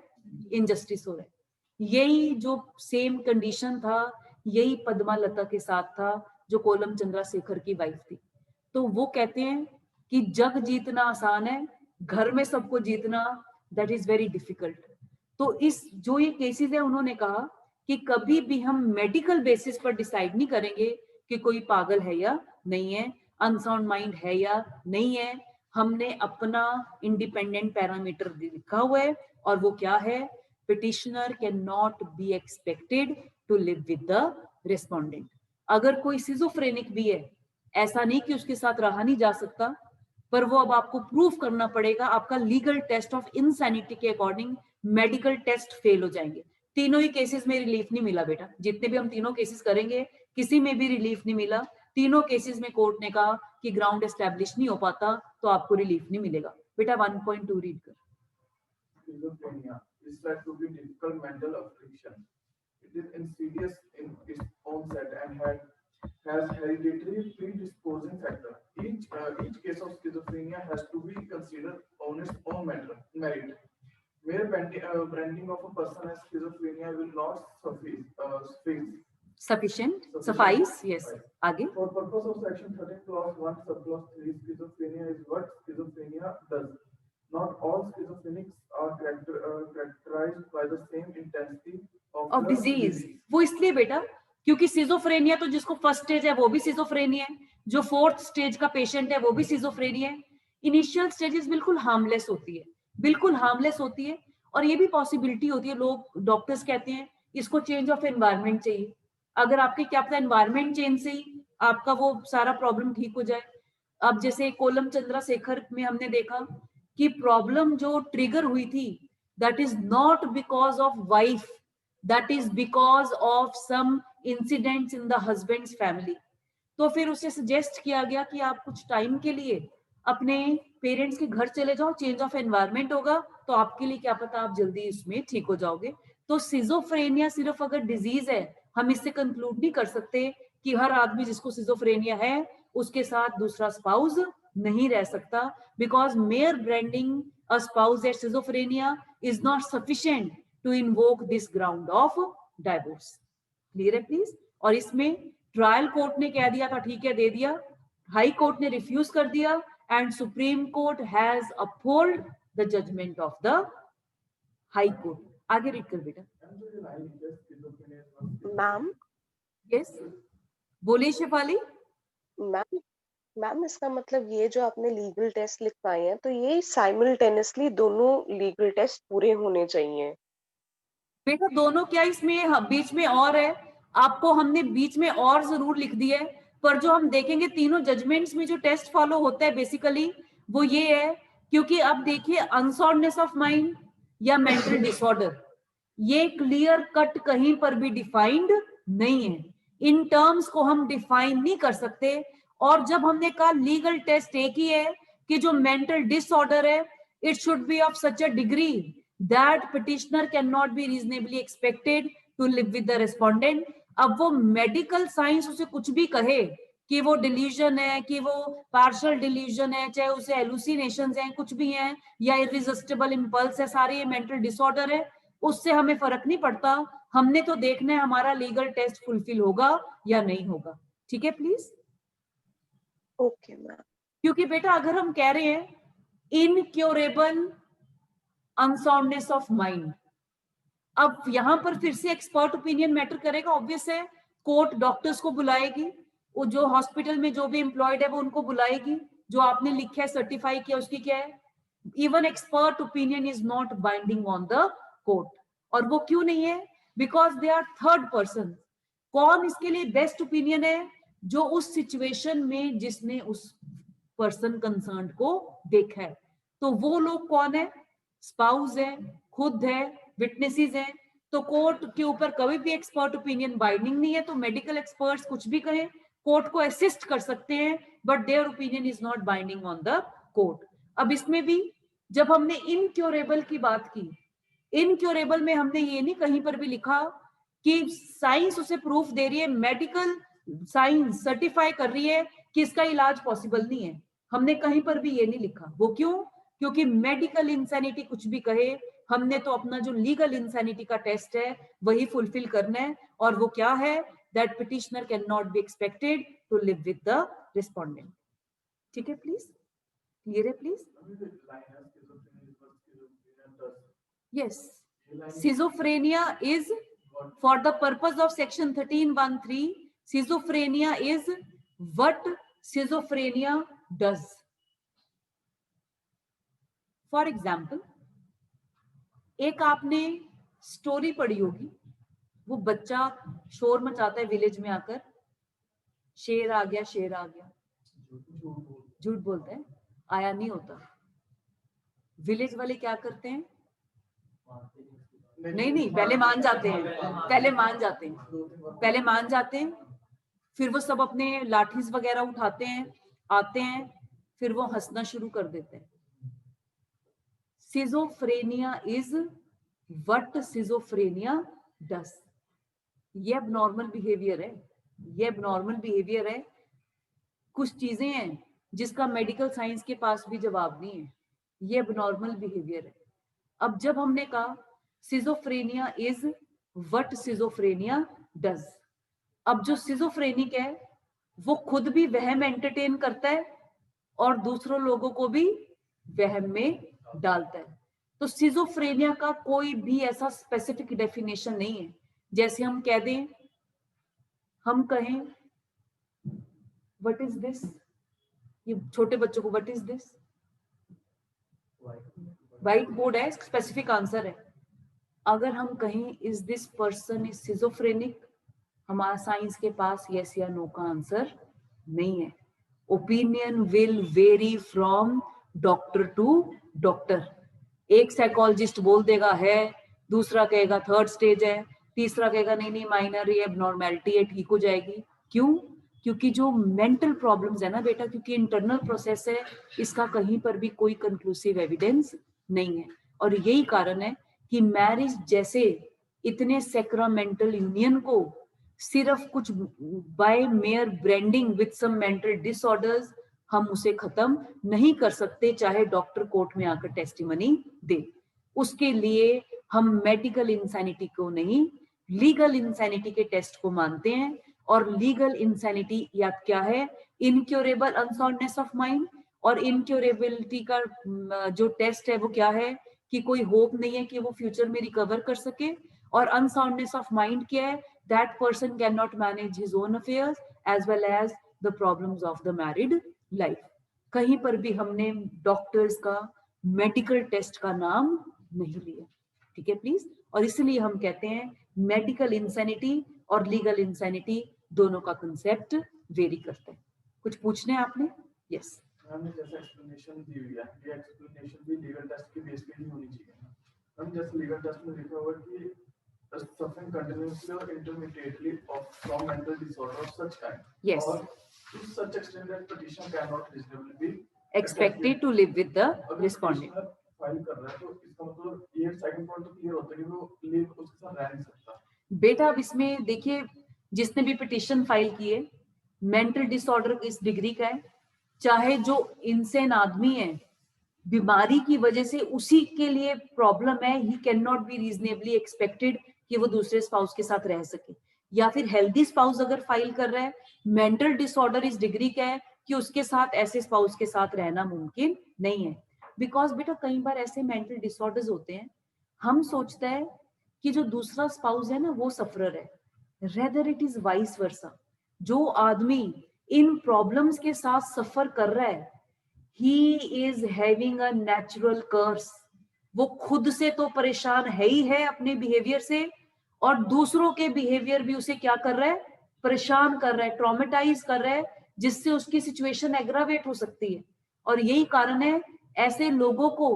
इनजस्टिस हो रहा है। यही जो सेम कंडीशन था, यही पद्मा लता के साथ था, जो कोलम चंद्रशेखर की वाइफ थी। तो वो कहते हैं कि जग जीतना आसान है, घर में सबको जीतना दैट इज वेरी डिफिकल्ट। तो इस जो ये केसेस है, उन्होंने कहा कि कभी भी हम मेडिकल बेसिस पर डिसाइड नहीं करेंगे कि कोई पागल है या नहीं है, अनसाउंड माइंड है या नहीं है। हमने अपना इंडिपेंडेंट पैरामीटर लिखा हुआ है, और वो क्या है, petitioner can not be expected to live with the respondent. अगर कोई सिजोफ्रेनिक भी है, ऐसा नहीं कि उसके साथ रहा नहीं जा सकता, पर वो अब आपको प्रूफ करना पड़ेगा। आपका लीगल टेस्ट ऑफ इनसैनिटी के अकॉर्डिंग मेडिकल टेस्ट फेल हो जाएंगे। तीनों ही केसेस में रिलीफ नहीं मिला बेटा, जितने भी हम तीनों केसेस करेंगे किसी में भी रिलीफ नहीं मिला। तीनों केसेस में कोर्ट ने कहा कि ग्राउंड एस्टेब्लिश नहीं हो पाता, तो आपको रिलीफ नहीं मिलेगा। बेटा 1.2 रीड कर। Schizophrenia is said to be difficult mental affliction. It is insidious in its onset and has hereditary predisposing factor. Each case of schizophrenia has to be considered on its own merit. Mere branding of a person as schizophrenia will not Sufficient, suffice, yes. आगे। For purpose of section 13 clause 1 subclause 3, schizophrenia is what schizophrenia does. Not all schizophrenics are characterized by the same intensity of disease। वो इसलिए बेटा क्योंकि schizophrenia तो जिसको first stage है वो भी सिजोफ्रेनिया है, जो फोर्थ स्टेज का पेशेंट है वो भी सिजोफ्रेनिया है। इनिशियल स्टेजेस बिल्कुल हार्मलेस होती है, बिल्कुल हार्मलेस होती है। और ये भी पॉसिबिलिटी होती है, लोग डॉक्टर्स कहते हैं इसको चेंज ऑफ एनवायरनमेंट चाहिए। अगर आपके क्या पता एनवायरनमेंट चेंज से ही आपका वो सारा प्रॉब्लम ठीक हो जाए। अब जैसे कोलम चंद्रशेखर में हमने देखा कि प्रॉब्लम जो ट्रिगर हुई थी, that is not because of wife, that is because of some incidents in the husband's family. तो फिर उसे सजेस्ट किया गया कि आप कुछ टाइम के लिए अपने पेरेंट्स के घर चले जाओ, चेंज ऑफ एनवायरनमेंट होगा तो आपके लिए क्या पता आप जल्दी इसमें ठीक हो जाओगे। तो सिजोफ्रेनिया सिर्फ अगर डिजीज है, हम इससे कंक्लूड नहीं कर सकते कि हर आदमी जिसको सिजोफ्रेनिया है उसके साथ दूसरा स्पाउस नहीं रह सकता, because mere branding a spouse at schizophrenia is not sufficient to invoke this ground of divorce. Clear है प्लीज? और इसमें ट्रायल कोर्ट ने कह दिया था ठीक है, दे दिया, हाई कोर्ट ने रिफ्यूज कर दिया, and Supreme Court has upheld the judgment of the High Court. आगे रीड कर बेटा। schizophrenia was मैम यस, बोलिए शेफाली। मैम मैम इसका मतलब ये जो आपने लीगल टेस्ट लिखवाए हैं तो ये साइमल्टेनियसली दोनों लीगल टेस्ट पूरे होने चाहिए। बेटा दोनों क्या, इसमें बीच में और है, आपको हमने बीच में और जरूर लिख दिया है, पर जो हम देखेंगे तीनों जजमेंट्स में जो टेस्ट फॉलो होता है बेसिकली वो ये है, क्योंकि अब देखिए अनसाउंडनेस ऑफ माइंड या मेंटल डिसऑर्डर ये क्लियर कट कहीं पर भी डिफाइंड नहीं है, इन टर्म्स को हम डिफाइन नहीं कर सकते। और जब हमने कहा लीगल टेस्ट एक ही है कि जो मेंटल डिसऑर्डर है it should be of such a degree that petitioner cannot be reasonably expected to live with the respondent। अब वो मेडिकल साइंस उसे कुछ भी कहे कि वो डिल्यूजन है, कि वो पार्शियल डिल्यूजन है, चाहे उसे एलुसिनेशंस हैं, कुछ भी हैं, या इरिजिस्टिबल इंपल्स है, सारे ये मेंटल डिसऑर्डर है, उससे हमें फर्क नहीं पड़ता। हमने तो देखना है हमारा लीगल टेस्ट फुलफिल होगा या नहीं होगा। ठीक है प्लीज। Okay ma'am. क्योंकि बेटा अगर हम कह रहे हैं इनक्योरेबल अनसाउंडनेस ऑफ माइंड, अब यहां पर फिर से एक्सपर्ट ओपिनियन मैटर करेगा, ऑब्वियस है। कोर्ट डॉक्टर्स को बुलाएगी, वो जो हॉस्पिटल में जो भी एम्प्लॉयड है वो उनको बुलाएगी, जो आपने लिखा है सर्टिफाई किया उसकी क्या है। Even expert opinion is not binding on the court. और वो क्यों नहीं है? Because they are third person. कौन इसके लिए बेस्ट ओपिनियन है? जो उस सिचुएशन में जिसने उस पर्सन कंसर्न को देखा है। तो वो लोग कौन है? स्पाउस है, खुद है, विटनेसेस हैं। तो कोर्ट के ऊपर कभी भी एक्सपर्ट ओपिनियन बाइंडिंग नहीं है। तो मेडिकल एक्सपर्ट्स कुछ भी कहें, कोर्ट को असिस्ट कर सकते हैं, but their opinion is not binding on the court. अब इसमें भी जब हमने इनक्योरेबल की बात की, इनक्योरेबल में हमने ये नहीं कहीं पर भी लिखा कि साइंस उसे प्रूफ दे रही है, मेडिकल साइंस सर्टिफाई कर रही है कि इसका इलाज पॉसिबल नहीं है। हमने कहीं पर भी ये नहीं लिखा। वो क्यों? क्योंकि मेडिकल इंसैनिटी कुछ भी कहे, हमने तो अपना जो लीगल इंसैनिटी का टेस्ट है वही फुलफिल करना है। और वो क्या है? That petitioner can not be expected to live with the respondent. ठीक है प्लीज, क्लियर है please? Yes, schizophrenia is for the purpose of section 13(1)(3), schizophrenia is what schizophrenia does. For example, एक आपने स्टोरी पढ़ी होगी, वो बच्चा शोर मचाता है विलेज में आकर, शेर आ गया, शेर आ गया, झूठ बोलता है, आया नहीं होता। विलेज वाले क्या करते हैं? नहीं, पहले मान जाते हैं, पहले मान जाते हैं, फिर वो सब अपने लाठीज वगैरह उठाते हैं, आते हैं, फिर वो हंसना शुरू कर देते हैं। Schizophrenia is what schizophrenia does. ये abnormal behavior है, ये abnormal behavior है। कुछ चीजें हैं जिसका मेडिकल साइंस के पास भी जवाब नहीं है, ये abnormal behavior है। अब जब हमने कहा schizophrenia is what schizophrenia does, अब जो schizophrenic है वो खुद भी वहम एंटरटेन करता है और दूसरों लोगों को भी वहम में डालता है। तो सिजोफ्रेनिया का कोई भी ऐसा स्पेसिफिक डेफिनेशन नहीं है। जैसे हम कह दें, हम कहें व्हाट इज दिस, ये छोटे बच्चों को what is this, white board है, स्पेसिफिक आंसर है। अगर हम कहें is this person is schizophrenic, हमारा साइंस के पास यस या नो का आंसर नहीं है। Opinion will vary from doctor to doctor. एक साइकोलॉजिस्ट बोल देगा है, दूसरा कहेगा थर्ड स्टेज है, तीसरा कहेगा नहीं माइनर ये एबनॉर्मैलिटी है, ठीक हो जाएगी। क्यों? क्योंकि जो मेंटल प्रॉब्लम्स है ना बेटा, क्योंकि इंटरनल प्रोसेस है, इसका कहीं पर भी कोई कंक्लूसिव एविडेंस नहीं है। और यही कारण है कि मैरिज जैसे इतने सैक्रामेंटल यूनियन को सिर्फ कुछ by mere branding with some mental disorders हम उसे खत्म नहीं कर सकते, चाहे डॉक्टर कोर्ट में आकर टेस्टिमनी दे। उसके लिए हम मेडिकल इंसैनिटी को नहीं, लीगल इंसैनिटी के टेस्ट को मानते हैं। और लीगल इंसैनिटी या क्या है? Incurable unsoundness of mind. और इनक्योरेबिलिटी का जो टेस्ट है वो क्या है? कि कोई होप नहीं है कि वो फ्यूचर में रिकवर कर सके। और अनसाउंडनेस ऑफ माइंड क्या है? that person cannot manage his own affairs as well as the problems of the married life. कहीं पर भी हमने डॉक्टर्स का मेडिकल टेस्ट का नाम नहीं लिया, ठीक है प्लीज। और इसलिए हम कहते हैं मेडिकल इंसैनिटी और लीगल इंसैनिटी दोनों का कंसेप्ट वेरी करता है। कुछ पूछने हैं आपने? यस। हमने जैसे एक्सप्लेनेशन दी हुई है, ये एक्सप्लेनेशन भी लीगल टेस्ट के बेस पे नहीं होनी चाहिए ना। हम जैसे लीगल टेस्ट में लिखा हुआ कि suffering continuously or intermittently from mental disorder of such kind, Yes. or to such extent that petition cannot reasonably be Expected to live with the respondent. File कर रहा है तो इसका मतलब ये सेकंड पॉइंट तो क्लियर होता है कि वो लिव उसके साथ रह नहीं सकता। बेटा अब इसमें देखिए, जिसने भी पिटिशन फाइल की है, मेंटल डिसऑर्डर इस डिग्री का है, चाहे जो इंसान आदमी है, बीमारी की वजह से उसी के लिए प्रॉब्लम है, he can not be reasonably expected कि वो दूसरे स्पाउस के साथ रह सके। या फिर हेल्दी स्पाउस अगर फाइल कर रहा है, मेंटल डिसऑर्डर इस डिग्री का है कि उसके साथ ऐसे स्पाउस के साथ रहना मुमकिन नहीं है। बिकॉज बेटा कई बार ऐसे मेंटल डिसऑर्डर्स होते हैं, हम सोचते हैं कि जो दूसरा स्पाउस है ना वो सफरर है, rather it is vice versa. जो आदमी इन प्रॉब्लम्स के साथ सफर कर रहा है, he is having a natural curse. वो खुद से तो परेशान है ही है अपने बिहेवियर से, और दूसरों के बिहेवियर भी उसे क्या कर रहा है, परेशान कर रहा है, ट्रॉमेटाइज कर रहा है, जिससे उसकी सिचुएशन एग्रावेट हो सकती है। और यही कारण है ऐसे लोगों को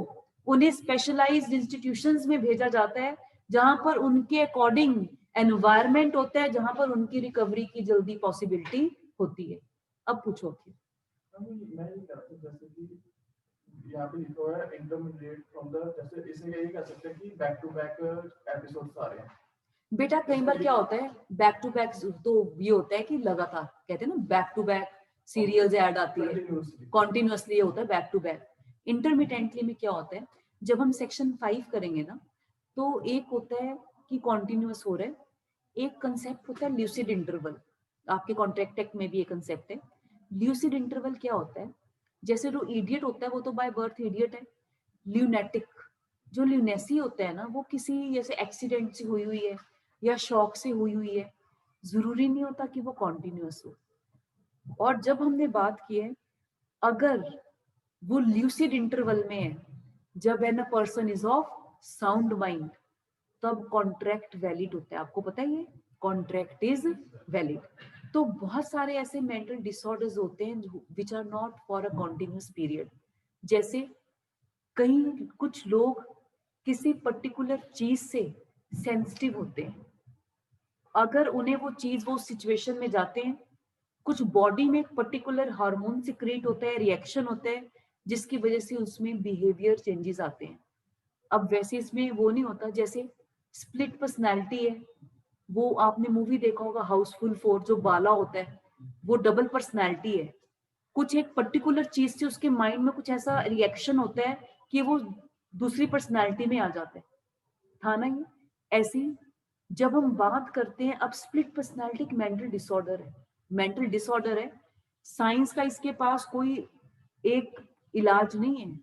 उन्हें स्पेशलाइज्ड इंस्टीट्यूशंस में भेजा जाता है, जहां पर उनके अकॉर्डिंग एनवायरनमेंट होता है, जहां पर उनकी रिकवरी की जल्दी पॉसिबिलिटी होती है। अब पूछो। मैं ये कह रहा था जैसे कि यहाँ पे लिखा हुआ है इंटरमीडिएट फ्रॉम द, जैसे इसे यही कह सकते हैं कि बैक टू बैक एपिसोड्स आ रहे हैं। बेटा कई बार क्या होता है, बैक टू बैक तो ये होता है कि लगातार, कहते हैं ना back to back serials ad आती है, कॉन्टिन्यूअसली होता है बैक टू बैक। इंटरमिटेंटली में क्या होता है, जब हम सेक्शन 5 करेंगे ना, तो एक होता है कि कॉन्टिन्यूअस हो रहा है, एक कंसेप्ट होता है ल्यूसिड इंटरवल। आपके कॉन्ट्रैक्ट एक्ट में भी एक कंसेप्ट है। ल्यूसिड इंटरवल क्या होता है, जैसे जो इडियट होता है वो तो बाय बर्थ इडियट है। ल्यूनेटिक, जो ल्यूनेसी होता है ना, वो किसी जैसे एक्सीडेंट से हुई हुई है या शॉक से हुई हुई है, जरूरी नहीं होता कि वो कॉन्टिन्यूअस हो। और जब हमने बात की है, अगर वो ल्यूसिड इंटरवल में है, जब when a person is of sound mind, तब कॉन्ट्रैक्ट वैलिड होता है। आपको पता ही है, कॉन्ट्रैक्ट इज वैलिड। तो बहुत सारे ऐसे मेंटल डिसऑर्डर्स होते हैं which are not for a continuous period. जैसे कहीं कुछ लोग किसी पर्टिकुलर चीज से सेंसिटिव होते हैं, अगर उन्हें वो चीज, वो सिचुएशन में जाते हैं, कुछ बॉडी में एक पर्टिकुलर हार्मोन सिक्रेट होता है, रिएक्शन होता है, जिसकी वजह से उसमें बिहेवियर चेंजेस आते हैं। अब वैसे इसमें वो नहीं होता, जैसे स्प्लिट पर्सनैलिटी है, वो आपने मूवी देखा होगा हाउसफुल 4, जो बाला होता है, वो डबल पर्सनैलिटी है। कुछ एक पर्टिकुलर चीज से उसके माइंड में कुछ ऐसा रिएक्शन होता है कि वो दूसरी पर्सनैलिटी में आ जाता है, था ना ये? ऐसी जब हम बात करते हैं, अब स्प्लिट पर्सनैलिटी एक मेंटल डिसऑर्डर है, मेंटल डिसऑर्डर है। साइंस का इसके पास कोई एक इलाज नहीं है।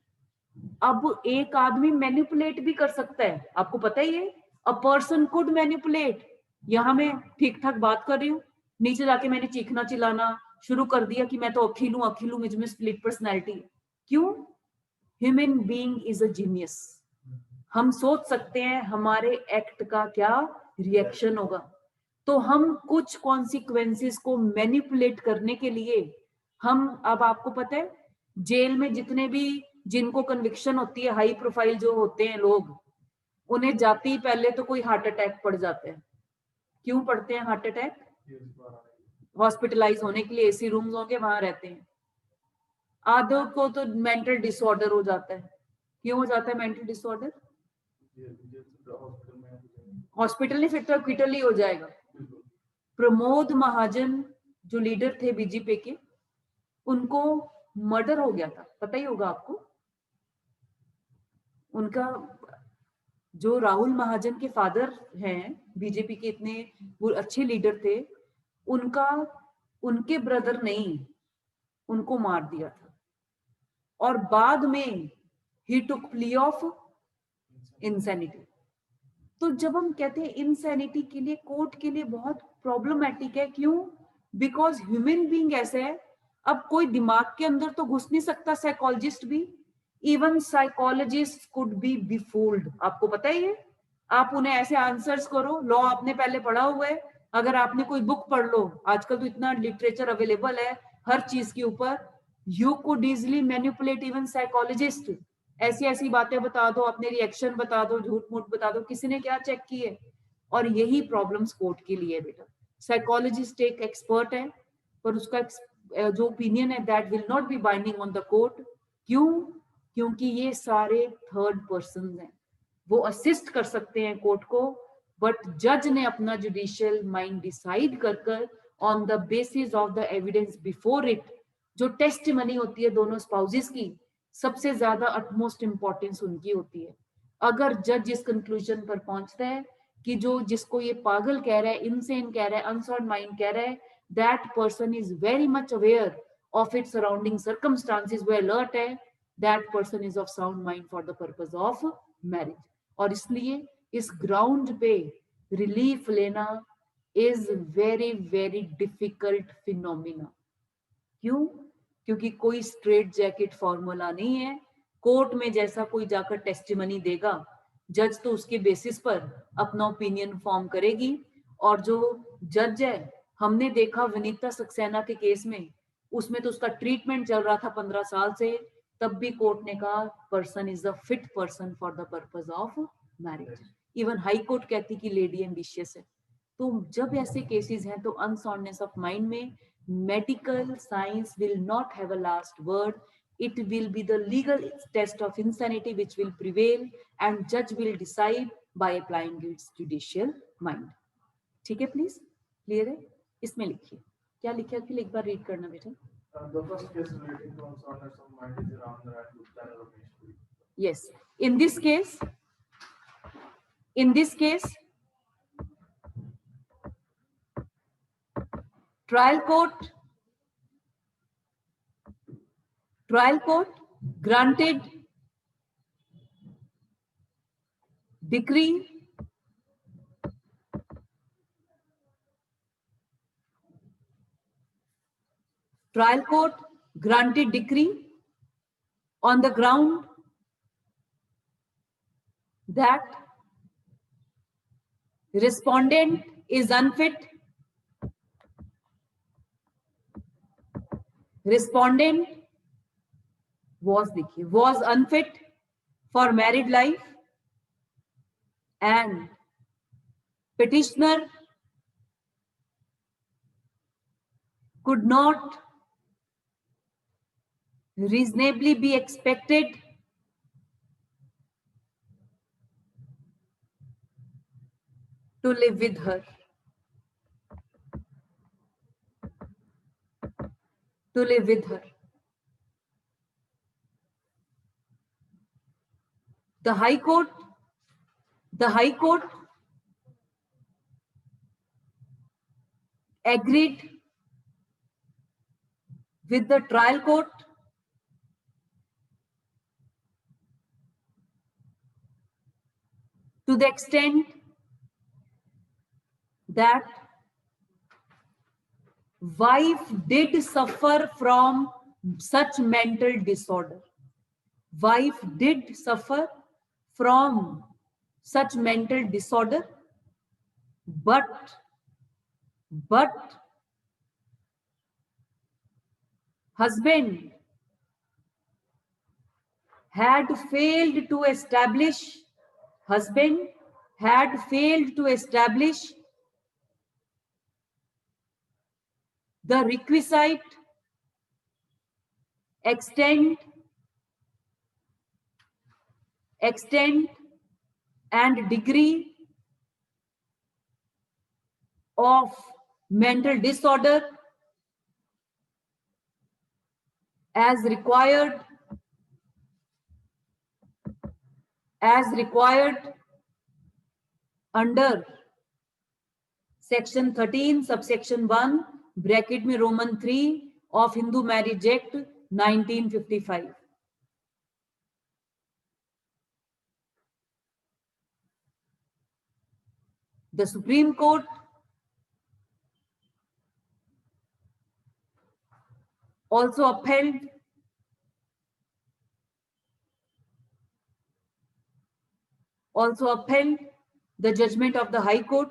अब एक आदमी मैनिपुलेट भी कर सकता है, आपको पता ही है, अ पर्सन कुड मैनिपुलेट। यहाँ मैं ठीक ठाक बात कर रही हूँ, नीचे जाके मैंने चीखना चिल्लाना शुरू कर दिया कि मैं तो अखिल हूँ, मुझ में स्प्लिट पर्सनैलिटी। क्यों? Human being is a genius. हम सोच सकते हैं हमारे एक्ट का क्या रिएक्शन होगा, तो हम कुछ कॉन्सिक्वेंसेस को मैनिपुलेट करने के लिए हम, अब आपको पता है जेल में जितने भी जिनको कन्विक्शन होती है, हाई प्रोफाइल जो होते हैं लोग, उन्हें जाते ही पहले तो कोई हार्ट अटैक पड़ जाता है। क्यों पड़ते हैं हार्ट अटैक? हॉस्पिटलाइज होने के लिए एसी रूम्स होंगे, वहां रहते हैं। आधों को तो मेंटल डिसऑर्डर हो जाता है। क्यों हो जाता है मेंटल डिसऑर्डर? हॉस्पिटल नहीं, फिर तो क्विटल ही हो जाएगा। प्रमोद महाजन जो लीडर थे बीजेपी के, उनको मर्डर हो गया था, पता ही होगा आपको। उनका जो राहुल महाजन के फादर हैं, बीजेपी के इतने वो अच्छे लीडर थे, उनका, उनके ब्रदर ने उनको मार दिया था। और बाद में ही टुक प्ली ऑफ इंसैनिटी। तो जब हम कहते हैं इनसैनिटी के लिए, कोर्ट के लिए बहुत प्रॉब्लमेटिक है, क्यों? बिकॉज ह्यूमन बीइंग ऐसे है, अब कोई दिमाग के अंदर तो घुस नहीं सकता, साइकोलॉजिस्ट भी, इवन साइकोलॉजिस्ट कुड बी बिफूल्ड। आपको पता है ये? आप उन्हें ऐसे आंसर्स करो, लॉ आपने पहले पढ़ा हुआ है, अगर आपने कोई बुक पढ़ लो, आजकल तो इतना लिटरेचर अवेलेबल है हर चीज के ऊपर, you could easily manipulate even psychologist. ऐसी ऐसी बातें बता दो, अपने रिएक्शन बता दो, झूठ मूठ बता दो, किसी ने क्या चेक किए? और यही प्रॉब्लम्स कोर्ट के लिए बेटा। साइकोलॉजिस्ट एक एक्सपर्ट है, पर उसका जो ओपिनियन है that will not be binding on the court. क्यों? क्योंकि ये सारे थर्ड पर्सन हैं, वो असिस्ट कर सकते हैं कोर्ट को, बट जज ने अपना जुडिशियल माइंड डिसाइड कर on the basis of the evidence before it. जो टेस्टिमनी होती है दोनों स्पाउसेस की, सबसे ज्यादा अटमोस्ट इंपॉर्टेंस उनकी होती है। अगर जज इस कंक्लूजन पर पहुंचता है कि जो जिसको ये पागल कह रहा है, इनसेन कह रहा है, अनसाउंड माइंड कह रहा है, that person is very much aware of it surrounding circumstances, वो अलर्ट है, that person is of sound mind for the purpose of marriage. और इसलिए इस ग्राउंड पे रिलीफ लेना is very very difficult phenomena. क्यों? क्योंकि कोई स्ट्रेट जैकेट फॉर्मूला नहीं है। कोर्ट में जैसा कोई जाकर टेस्टिमनी देगा, जज तो उसके बेसिस पर अपना ओपिनियन फॉर्म करेगी। और जो जज है, हमने देखा विनीता सक्सेना के केस में, उसमें तो उसका ट्रीटमेंट चल रहा था 15 साल से, तब भी कोर्ट ने कहा person is the fit person for the purpose of marriage. Even high court कहती कि लेडी एम्बिशियस है। तो जब ऐसे केसेस हैं तो अनसाउंडनेस ऑफ माइंड में medical science will not have a last word. It will be the legal test of insanity which will prevail, and judge will decide by applying its judicial mind. ठीक है? Please clear है? इसमें लिखिए क्या लिखा है, एक बार रीड करना बेटा। The first case relating to unsoundness of mind is around the right Gupta and Ramesh Puri. Yes, in this case trial court granted decree on the ground that respondent is unfit, respondent was unfit for married life, and petitioner could not reasonably be expected to live with her. The High Court agreed with the trial court to the extent that wife did suffer from such mental disorder. Wife did suffer from such mental disorder, but husband had failed to establish the requisite extent and degree of mental disorder as required under section 13 subsection 1 bracket में Roman 3 of Hindu marriage act 1955। The Supreme Court also upheld the judgment of the High Court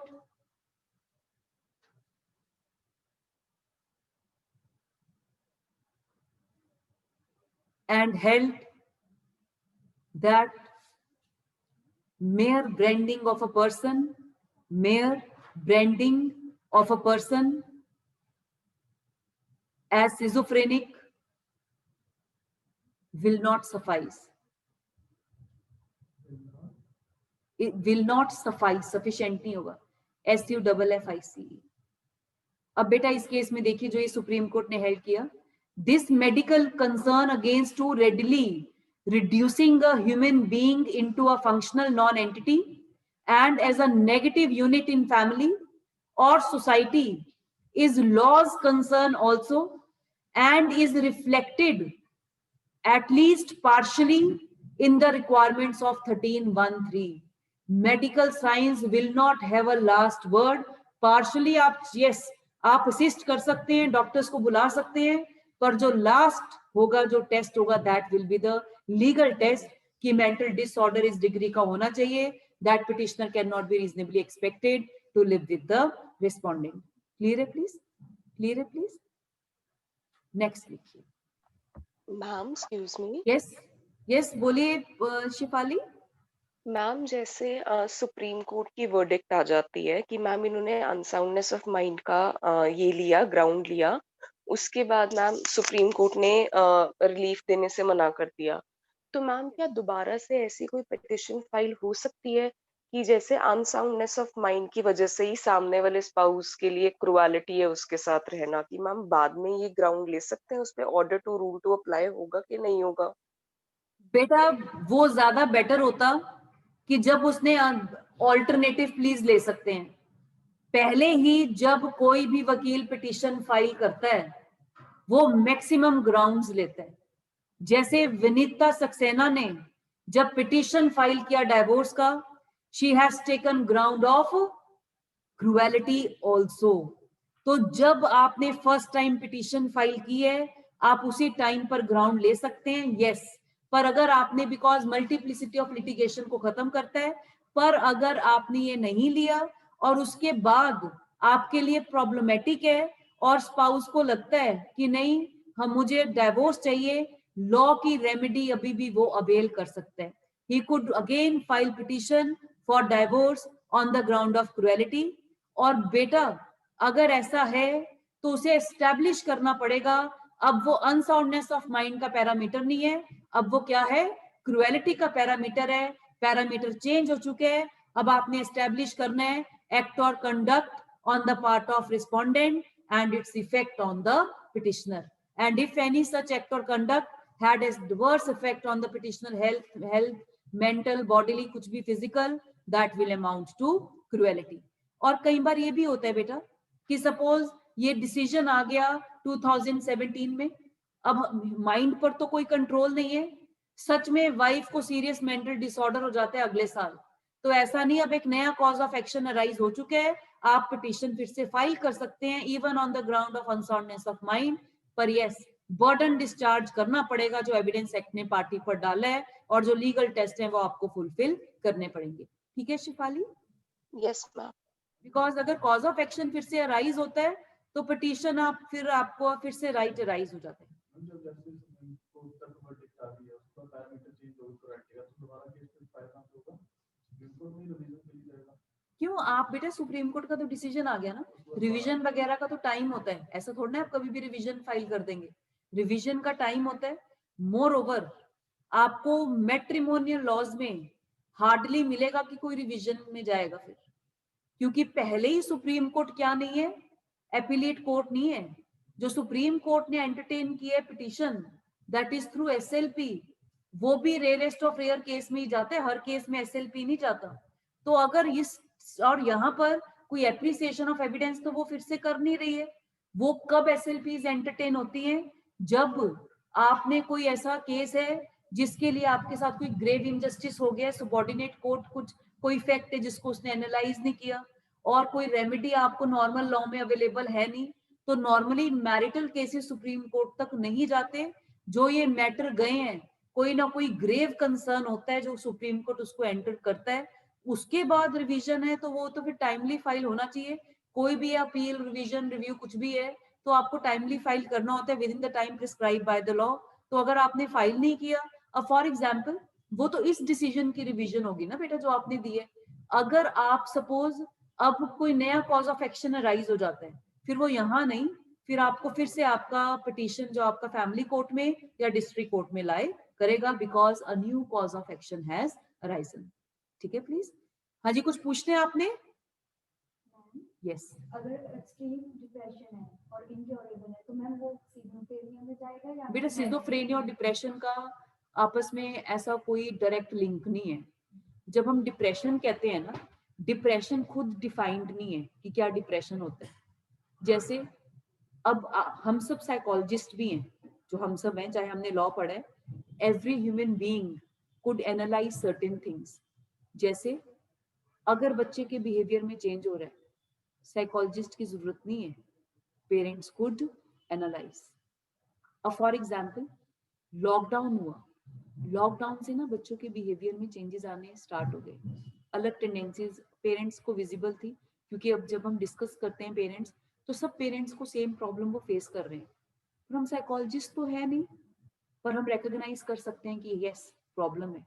and held that mere branding of a person as schizophrenic will not suffice. It will not suffice, sufficient नहीं होगा. SUFFICE. अब बेटा इस case में देखिए जो ये supreme court ने हेल्ड किया, this medical concern against too readily reducing a human being into a functional non-entity and as a negative unit in family or society is law's concern also and is reflected at least partially in the requirements of 13(1)(3). Medical science will not have a last word. Partially आप yes आप assist कर सकते हैं, doctors को बुला सकते हैं, पर जो लास्ट होगा, जो टेस्ट होगा, that will be the legal test कि मेंटल डिसऑर्डर इस डिग्री का होना चाहिए, that petitioner can not be reasonably expected to live with the respondent. Clear है प्लीज? क्लियर है प्लीज? नेक्स्ट लिखिए. Ma'am excuse me. Yes yes बोलिए Shifali. Ma'am जैसे सुप्रीम कोर्ट की वर्डिक्ट आ जाती है कि मैम इन्होंने अनसाउंडनेस ऑफ माइंड का ये लिया, ग्राउंड लिया, उसके बाद मैम सुप्रीम कोर्ट ने रिलीफ देने से मना कर दिया, तो मैम क्या दोबारा से ऐसी कोई पिटिशन फाइल हो सकती है कि जैसे अनसाउंडनेस ऑफ माइंड की वजह से ही सामने वाले स्पाउस के लिए क्रुएलिटी है उसके साथ रहना, कि मैम बाद में ये ग्राउंड ले सकते हैं, उस पे order to rule to apply होगा कि नहीं होगा? बेटा वो ज्यादा बेटर होता कि जब उसने ऑल्टरनेटिव प्लीज ले सकते हैं. पहले ही जब कोई भी वकील पिटीशन फाइल करता है वो मैक्सिमम ग्राउंड्स लेता है. जैसे विनीता सक्सेना ने जब पिटीशन फाइल किया डाइवोर्स का, she has taken ground of cruelty also. तो जब आपने फर्स्ट टाइम पिटीशन फाइल की है आप उसी टाइम पर ग्राउंड ले सकते हैं. यस पर अगर आपने, बिकॉज मल्टीप्लिसिटी ऑफ लिटिगेशन को खत्म करता है, पर अगर आपने ये नहीं लिया और उसके बाद आपके लिए प्रॉब्लमेटिक है और स्पाउस को लगता है कि नहीं हम मुझे डाइवोर्स चाहिए, लॉ की रेमेडी अभी भी वो अवेल कर सकता है. He could again file petition for divorce on the ground of cruelty. और बेटा अगर ऐसा है तो उसे एस्टैब्लिश करना पड़ेगा. अब वो अनसाउंडनेस ऑफ माइंड का पैरामीटर नहीं है, अब वो क्या है, क्रुएलिटी का पैरामीटर है. पैरामीटर चेंज हो चुके हैं. अब आपने एस्टैब्लिश करना है एक्ट और conduct on the part of respondent and its effect on the petitioner. And if any such act और conduct had adverse effect on the petitioner health, mental, bodily, कुछ भी physical, that will amount to cruelty. और कई बार ये भी होता है बेटा कि सपोज ये डिसीजन आ गया 2017 में, अब माइंड पर तो कोई कंट्रोल नहीं है, सच में वाइफ को सीरियस मेंटल डिसऑर्डर हो जाता है अगले साल, तो ऐसा नहीं, अब एक नया कॉज ऑफ एक्शन अराइज हो चुके हैं, आप पिटीशन फिर से फाइल कर सकते हैं even on the ground of unsoundness of mind. पर यस बर्डन डिस्चार्ज करना पड़ेगा जो एविडेंस एक्ट ने पार्टी पर डाला है और जो लीगल टेस्ट है वो आपको फुलफिल करने पड़ेंगे. ठीक है शिफाली? Yes ma'am. बिकॉज अगर कॉज ऑफ एक्शन फिर से अराइज होता है तो पिटीशन आपको फिर से राइट अराइज हो जाता है. जब जस्टिस को तक वर्डिक्ट आ गया उसका पैरामीटर चेंज हो करेक्ट तो दोबारा केस में फाइल ना होगा, बिल्कुल नहीं रिवीजन के लिए जाएगा. क्यों? आप बेटा सुप्रीम कोर्ट का तो डिसीजन आ गया ना, रिवीजन वगैरह का तो टाइम होता है, ऐसा थोड़ा ना आप कभी भी रिवीजन फाइल कर देंगे, रिवीजन का टाइम होता है. मोर ओवर आपको मैट्रिमोनियल लॉज में हार्डली मिलेगा कि कोई रिवीजन में जाएगा फिर, क्योंकि पहले ही सुप्रीम कोर्ट क्या नहीं है, एपीलेट कोर्ट नहीं है. जो सुप्रीम कोर्ट ने एंटरटेन किया है petition that is through SLP, वो भी रेयरेस्ट ऑफ रेयर केस में ही जाता है, हर केस में एसएलपी नहीं जाता. तो अगर इस और यहाँ पर कोई एप्रिसिएशन ऑफ एविडेंस तो वो फिर से कर नहीं रही है. वो कब एसएलपीज एंटरटेन होती हैं? जब आपने कोई ऐसा केस है जिसके लिए आपके साथ कोई ग्रेव इनजस्टिस हो गया, सबऑर्डिनेट कोर्ट कुछ कोई फैक्ट है जिसको उसने एनालाइज नहीं किया, और कोई रेमेडी आपको नॉर्मल लॉ में अवेलेबल है नहीं, तो normally marital cases supreme court तक नहीं जाते। जो ये मैटर गए हैं, कोई ना कोई ग्रेव कंसर्न होता है जो सुप्रीम कोर्ट उसको एंटर करता है, उसके बाद रिवीजन है तो वो तो फिर टाइमली फाइल होना चाहिए। कोई भी अपील, रिवीजन, रिव्यू कुछ भी है तो आपको टाइमली फाइल करना होता है with in the time prescribe by the law. तो अगर आपने फाइल नहीं किया, अब फॉर एग्जाम्पल वो तो इस डिसीजन की रिवीजन होगी ना बेटा जो आपने दी है। अगर आप सपोज अब कोई नया कॉज ऑफ एक्शन अराइज हो जाता है, फिर वो यहाँ नहीं, फिर आपको फिर से आपका पिटीशन जो आपका फैमिली कोर्ट में या डिस्ट्रिक्ट कोर्ट में लाए करेगा, because a new cause of action has arisen. ठीक है प्लीज। हाँ जी, कुछ पूछते हैं आपने? यस। अगर एक्सट्रीम डिप्रेशन है और इनक्योरेबल है तो मैम वो सिजोफ्रेनिया में जाएगा या बेटा सिजोफ्रेनिया और डिप्रेशन का आपस में ऐसा कोई डायरेक्ट लिंक नहीं है। जब हम डिप्रेशन कहते हैं ना, डिप्रेशन खुद डिफाइंड नहीं है कि क्या डिप्रेशन होता है। जैसे अब हम सब साइकोलॉजिस्ट भी हैं, जो हम सब हैं, चाहे हमने लॉ पढ़ा है। Every human being could analyse certain things. जैसे अगर बच्चे के बिहेवियर में चेंज हो रहा है, साइकोलॉजिस्ट की जरूरत नहीं है, पेरेंट्स कुड एनालाइज। अब फॉर एग्जाम्पल लॉकडाउन हुआ, लॉकडाउन से ना बच्चों के बिहेवियर में चेंजेस आने स्टार्ट हो गए, अलग टेंडेंसीज पेरेंट्स को विजिबल थी, क्योंकि अब जब हम डिस्कस करते हैं पेरेंट्स, तो सब पेरेंट्स को सेम प्रॉब्लम वो फेस कर रहे हैं। पर हम साइकोलॉजिस्ट तो है नहीं, पर हम रिकॉग्नाइज कर सकते हैं कि यस प्रॉब्लम है।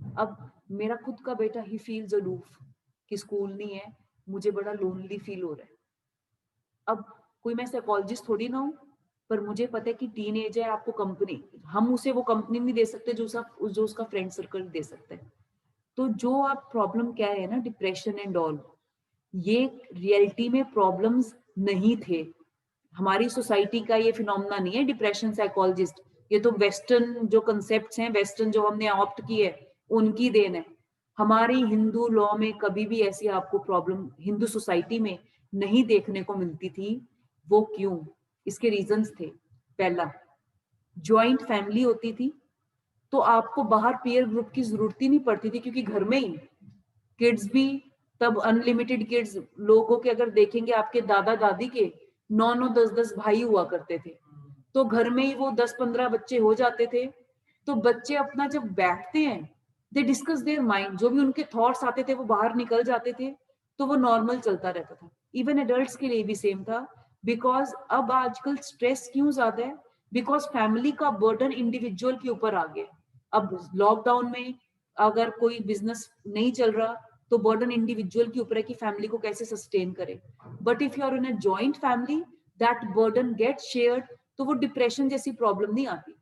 अब मेरा खुद का बेटा ही फील्स अलूफ कि स्कूल नहीं है, मुझे बड़ा लोनली फील हो रहा है। अब कोई मैं साइकोलॉजिस्ट थोड़ी ना हूँ, पर मुझे पता है कि टीन एज है, आपको कंपनी, हम उसे वो कंपनी नहीं दे सकते जो उसका फ्रेंड सर्कल दे सकता है। तो जो आप प्रॉब्लम कह रहे हैं ना, डिप्रेशन एंड ऑल, ये रियलिटी में प्रॉब्लम्स नहीं थे। हमारी सोसाइटी का ये फिनोमेना नहीं है डिप्रेशन साइकोलॉजिस्ट, ये तो वेस्टर्न जो कंसेप्ट्स हैं, वेस्टर्न जो हमने ऑप्ट की है, उनकी देन है। हमारी हिंदू लॉ में कभी भी ऐसी आपको प्रॉब्लम हिंदू सोसाइटी में नहीं देखने को मिलती थी। वो क्यों? इसके रीजंस थे। पहला, जॉइंट फैमिली होती थी, तो आपको बाहर पीयर ग्रुप की जरूरत ही नहीं पड़ती थी, क्योंकि घर में ही किड्स भी तब अनलिमिटेड किड्स, लोगों के अगर देखेंगे आपके दादा दादी के 9-9 10-10 भाई हुआ करते थे, तो घर में ही वो 10-15 बच्चे हो जाते थे। तो बच्चे अपना जब बैठते हैं, दे डिस्कस देयर माइंड, जो भी उनके थॉट्स आते थे वो बाहर निकल जाते थे, तो वो नॉर्मल चलता रहता था। इवन एडल्ट्स के लिए भी सेम था। बिकॉज अब आजकल स्ट्रेस क्यों ज्यादा है? बिकॉज फैमिली का बर्डन इंडिविजुअल के ऊपर आ गया। अब लॉकडाउन में अगर कोई बिजनेस नहीं चल रहा, तो बर्डन इंडिविजुअल के ऊपर है कि फैमिली को कैसे सस्टेन करे। But if you are in a joint family, that burden get shared, तो वो डिप्रेशन जैसी प्रॉब्लम नहीं आती।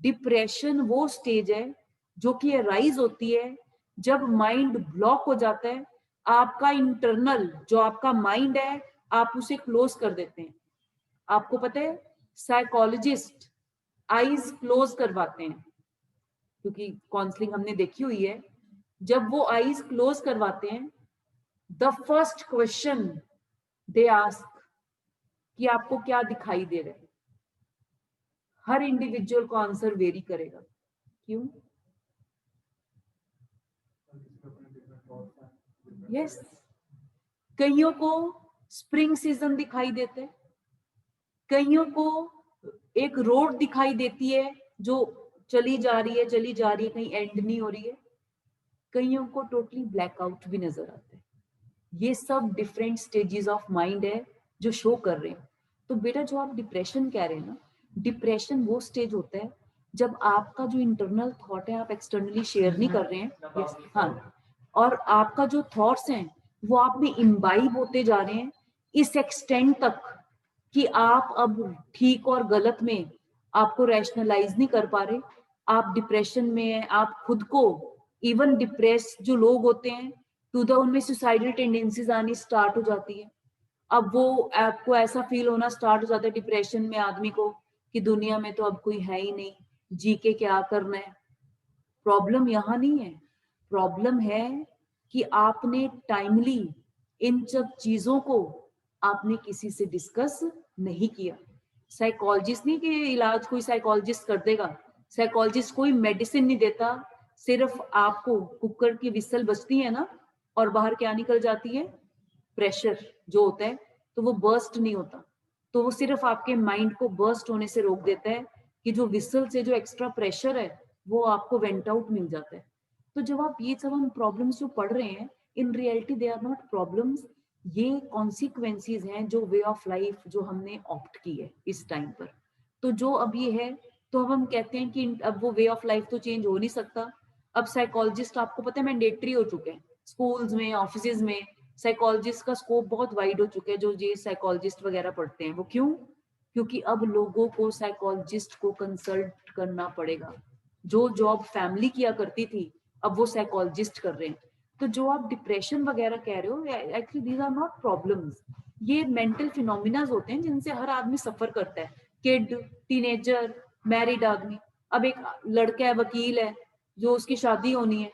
डिप्रेशन वो स्टेज है जो कि अराइज होती है जब माइंड ब्लॉक हो जाता है। आपका इंटरनल जो आपका माइंड है, आप उसे क्लोज कर देते हैं। आपको पता है साइकोलॉजिस्ट आईज क्लोज करवाते हैं, क्योंकि काउंसलिंग हमने देखी हुई है, जब वो आईज क्लोज करवाते हैं, the first question they ask कि आपको क्या दिखाई दे रहा है। हर इंडिविजुअल को आंसर वेरी करेगा। क्यों? यस, कईयों को स्प्रिंग सीजन दिखाई देता है, कईयों को एक रोड दिखाई देती है जो चली जा रही है कहीं एंड नहीं हो रही है, कईयों को टोटली ब्लैकआउट भी नजर आता है। ये सब डिफरेंट स्टेजेस ऑफ माइंड है जो शो कर रहे हैं। तो बेटा जो आप डिप्रेशन कह रहे हैं ना, डिप्रेशन वो स्टेज होता है जब आपका जो इंटरनल थॉट है आप एक्सटर्नली शेयर नहीं कर रहे हैं। yes, हाँ, और आपका जो थॉट्स हैं वो आप में इम्बाइब होते जा रहे हैं इस एक्सटेंट तक कि आप अब ठीक और गलत में आपको रैशनलाइज नहीं कर पा रहे। आप डिप्रेशन में हैं, आप खुद को, इवन डिप्रेस जो लोग होते हैं टू द, उनमें सुसाइडल टेंडेंसीज आनी स्टार्ट हो जाती है। अब वो आपको ऐसा फील होना स्टार्ट हो जाता है डिप्रेशन में आदमी को कि दुनिया में तो अब कोई है ही नहीं, जी के क्या करना है। प्रॉब्लम यहाँ नहीं है, प्रॉब्लम है कि आपने टाइमली इन सब चीजों को आपने किसी से डिस्कस नहीं किया। साइकोलॉजिस्ट नहीं कि इलाज कोई साइकोलॉजिस्ट कर देगा, साइकोलॉजिस्ट कोई मेडिसिन नहीं देता। सिर्फ आपको कुकर की विसल बजती है ना और बाहर क्या निकल जाती है, प्रेशर जो होता है तो वो बर्स्ट नहीं होता, तो वो सिर्फ आपके माइंड को बर्स्ट होने से रोक देता है कि जो विसल से जो एक्स्ट्रा प्रेशर है वो आपको वेंट आउट मिल जाता है। तो जब आप ये सब हम प्रॉब्लम्स जो पढ़ रहे हैं, in reality they are not problems, ये कॉन्सिक्वेंसेस हैं जो वे ऑफ लाइफ जो हमने ऑप्ट की है इस टाइम पर। तो जो अब ये है, तो अब हम कहते हैं कि अब वो वे ऑफ लाइफ तो चेंज हो नहीं सकता। अब साइकोलॉजिस्ट आपको पता है मैंडेटरी हो चुके हैं, स्कूल्स में, ऑफिसेज में साइकोलॉजिस्ट का स्कोप बहुत वाइड हो चुका है, जो ये साइकोलॉजिस्ट वगैरह पढ़ते हैं। वो क्यों? क्योंकि अब लोगों को साइकोलॉजिस्ट को कंसल्ट करना पड़ेगा। जो जॉब फैमिली किया करती थी अब वो साइकोलॉजिस्ट कर रहे हैं। तो जो आप डिप्रेशन वगैरह कह रहे हो, actually these are not problems, ये मेंटल फिनोमिनाज होते हैं जिनसे हर आदमी सफर करता है। किड, टीनेजर, मैरिड आदमी। अब एक लड़का है, वकील है, जो उसकी शादी होनी है,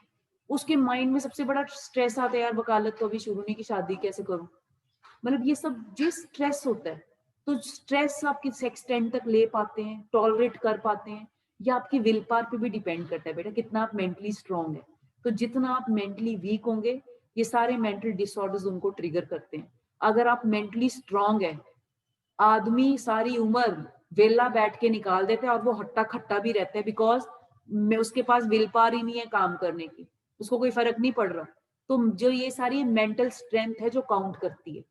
उसके माइंड में सबसे बड़ा स्ट्रेस आता है, यार वकालत तो अभी शुरू नहीं की, शादी कैसे करूं। मतलब ये सब जो स्ट्रेस होता है, तो स्ट्रेस आप किस एक्सटेंट तक ले पाते हैं, टॉलरेट कर पाते हैं, या आपकी विल पावर पे भी डिपेंड करता है बेटा, कितना आप मेंटली स्ट्रांग है। तो जितना आप मेंटली वीक होंगे, ये सारे मेंटल डिसऑर्डर्स उनको ट्रिगर करते हैं। अगर आप मेंटली स्ट्रांग है, आदमी सारी उम्र वेला बैठ के निकाल देता है और वो हट्टा खट्टा भी रहता है, बिकॉज में उसके पास विल पावर ही नहीं है काम करने की, उसको कोई फर्क नहीं पड़ रहा। तो जो ये सारी मेंटल स्ट्रेंथ है जो काउंट करती है,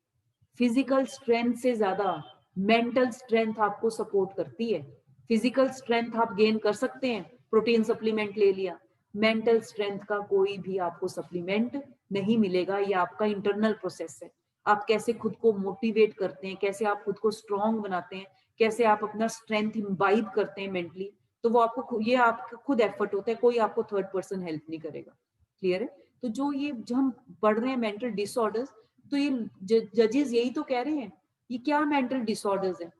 फिजिकल स्ट्रेंथ से ज्यादा मेंटल स्ट्रेंथ आपको सपोर्ट करती है। फिजिकल स्ट्रेंथ आप गेन कर सकते हैं, प्रोटीन सप्लीमेंट ले लिया, मेंटल स्ट्रेंथ का कोई भी आपको सप्लीमेंट नहीं मिलेगा। ये आपका इंटरनल प्रोसेस है। आप कैसे खुद को मोटिवेट करते हैं, कैसे आप खुद को स्ट्रांग बनाते हैं, कैसे आप अपना स्ट्रेंथ इम्बाइब करते हैं मेंटली, तो वो आपको, ये आपका खुद एफर्ट होता है, कोई आपको थर्ड पर्सन हेल्प नहीं करेगा। क्लियर है? तो जो हम पढ़ रहे हैं मेंटल डिसऑर्डर्स, तो ये जजेस यही तो कह रहे हैं, ये क्या मेंटल डिसऑर्डर्स है।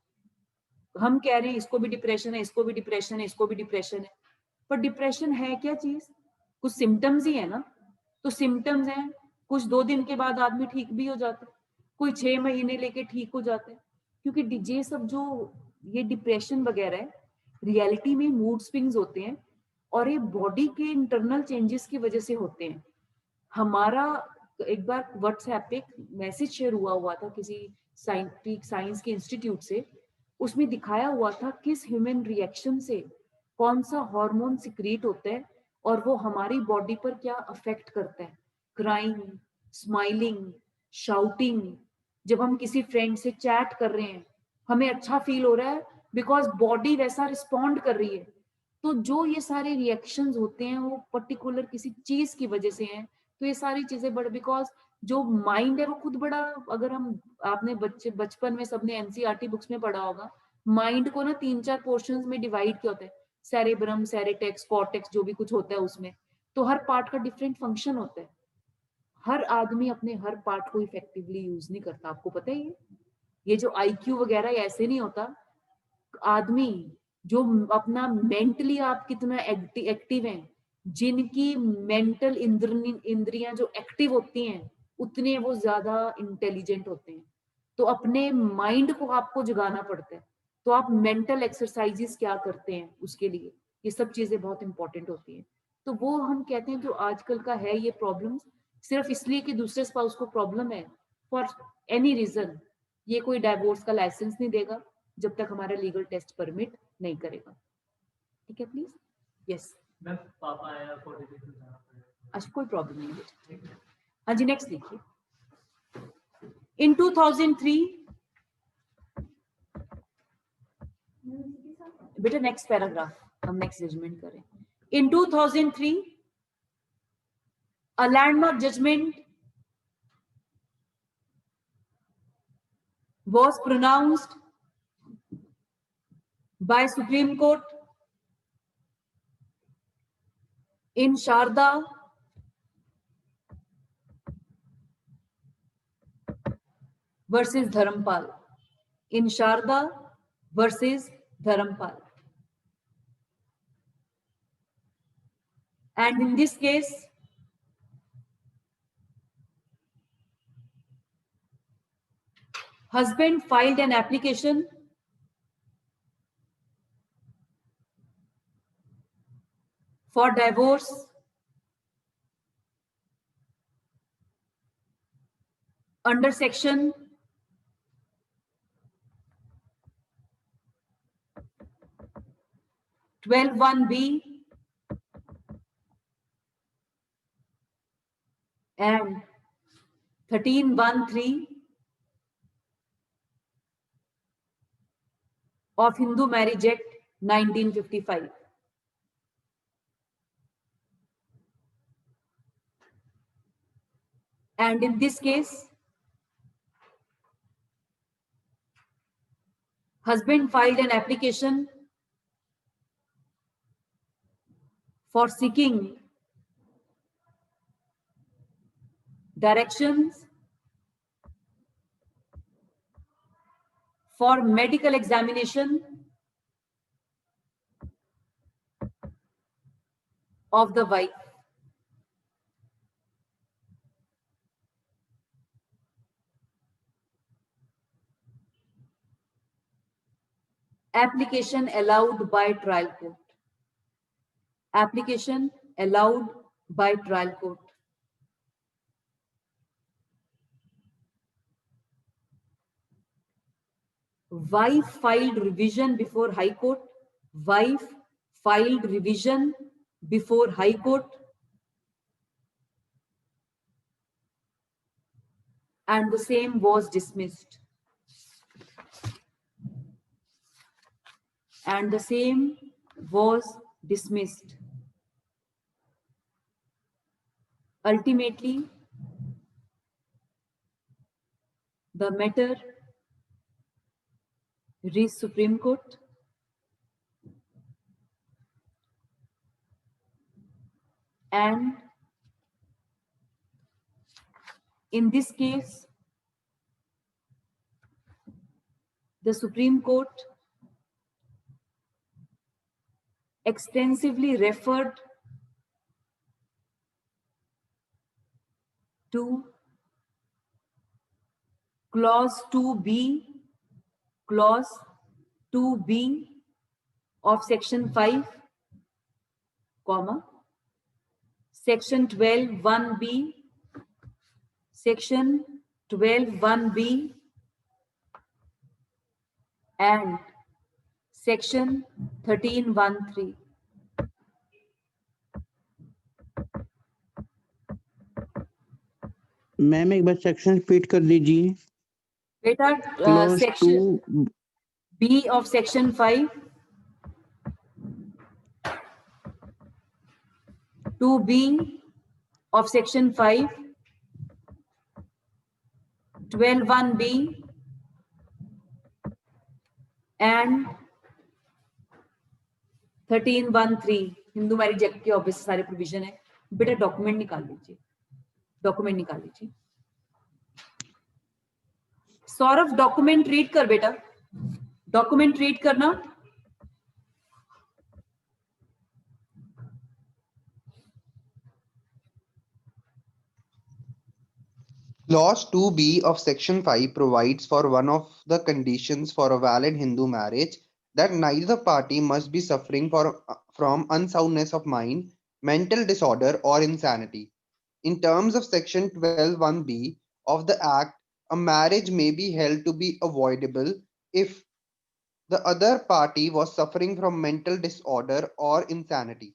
हम कह रहे हैं इसको भी डिप्रेशन है, इसको भी डिप्रेशन है, इसको भी डिप्रेशन है, पर डिप्रेशन है क्या चीज? कुछ सिम्टम्स ही है ना। तो सिम्टम्स हैं, कुछ 2 दिन के बाद आदमी ठीक भी हो जाता है, कोई 6 महीने लेके ठीक हो जाता है। क्योंकि ये सब जो ये डिप्रेशन वगैरह है, रियलिटी में मूड स्विंग्स होते हैं, और ये बॉडी के इंटरनल चेंजेस की वजह से होते हैं। हमारा एक बार व्हाट्सएप पे मैसेज शेयर हुआ था किसी साइंस के इंस्टीट्यूट से, उसमें दिखाया हुआ था किस ह्यूमन रिएक्शन से कौन सा हार्मोन सिक्रीट होता है और वो हमारी बॉडी पर क्या अफेक्ट करता है। क्राइंग, स्माइलिंग, शाउटिंग, जब हम किसी फ्रेंड से चैट कर रहे हैं हमें अच्छा फील हो रहा है बिकॉज बॉडी वैसा रिस्पॉन्ड कर रही है। तो जो ये सारे रिएक्शंस होते हैं वो पर्टिकुलर किसी चीज की वजह से हैं। तो ये सारी चीजें बड़े, बिकॉज जो माइंड है वो खुद बड़ा, अगर हम, आपने बचपन में सबने एनसीईआरटी बुक्स में पढ़ा होगा, माइंड को ना 3-4 पोर्शंस में डिवाइड किया होता है, सेरेब्रम, सेरेटेक्स, कॉर्टेक्स, जो भी कुछ होता है उसमें। तो हर पार्ट का डिफरेंट फंक्शन होता है। हर आदमी अपने हर पार्ट को इफेक्टिवली यूज नहीं करता, आपको पता है ये जो आईक्यू वगैरह ऐसे नहीं होता। आदमी जो अपना मेंटली आप कितना एक्टिव हैं, जिनकी मेंटल इंद्रियां जो एक्टिव होती हैं उतने वो ज्यादा इंटेलिजेंट होते हैं। तो अपने माइंड को आपको जगाना पड़ता है। तो आप मेंटल एक्सरसाइजेस क्या करते हैं उसके लिए, ये सब चीजें बहुत इंपॉर्टेंट होती हैं। तो वो हम कहते हैं जो आजकल का है ये प्रॉब्लम्स, सिर्फ इसलिए कि दूसरे स्पाउस को प्रॉब्लम है, फॉर एनी रीजन, ये कोई डाइवोर्स का लाइसेंस नहीं देगा जब तक हमारा लीगल टेस्ट परमिट नहीं करेगा। ठीक है प्लीज? यस, मैं पापा आया 46 में जाना पड़ेगा। अच्छा कोई प्रॉब्लम नहीं है। हाँ जी, नेक्स्ट देखिए। इन 2003, बेटा नेक्स्ट पैराग्राफ, हम नेक्स्ट जजमेंट करें। इन 2003 a landmark judgment was pronounced by Supreme Court in Sharda versus Dharampal. In Sharda versus Dharampal. And in this case, husband filed an application for divorce under section 12(1)(b) and 13(1)(3) of Hindu Marriage Act 1955. And in this case, husband filed an application for seeking directions for medical examination of the wife. Application allowed by trial court. Application allowed by trial court. Wife filed revision before High Court. Wife filed revision before High Court. And the same was dismissed. And the same was dismissed. Ultimately, the matter reached Supreme Court. And in this case, the Supreme Court extensively referred to clause 2B of section 5, comma, section 12(1)(b), section 12(1)(b) and section 13(1)(3). Ma'am एक बार section repeat कर दीजिए। बेटा close section 2 B of section 5, 2B of section 5, 12(1)(b and 13(1)(3 Hindu marriage act के obvious सारे provision है। बेटा document निकाल लीजिए, डॉक्यूमेंट निकाल लीजिए। सौरभ डॉक्यूमेंट रीड कर बेटा, डॉक्यूमेंट रीड करना। Clause 2B of Section 5 provides for one of the conditions for a valid Hindu marriage that neither party must be suffering from unsoundness of mind, mental disorder, or insanity. In terms of Section 12(1)(b) of the Act, a marriage may be held to be avoidable if the other party was suffering from mental disorder or insanity.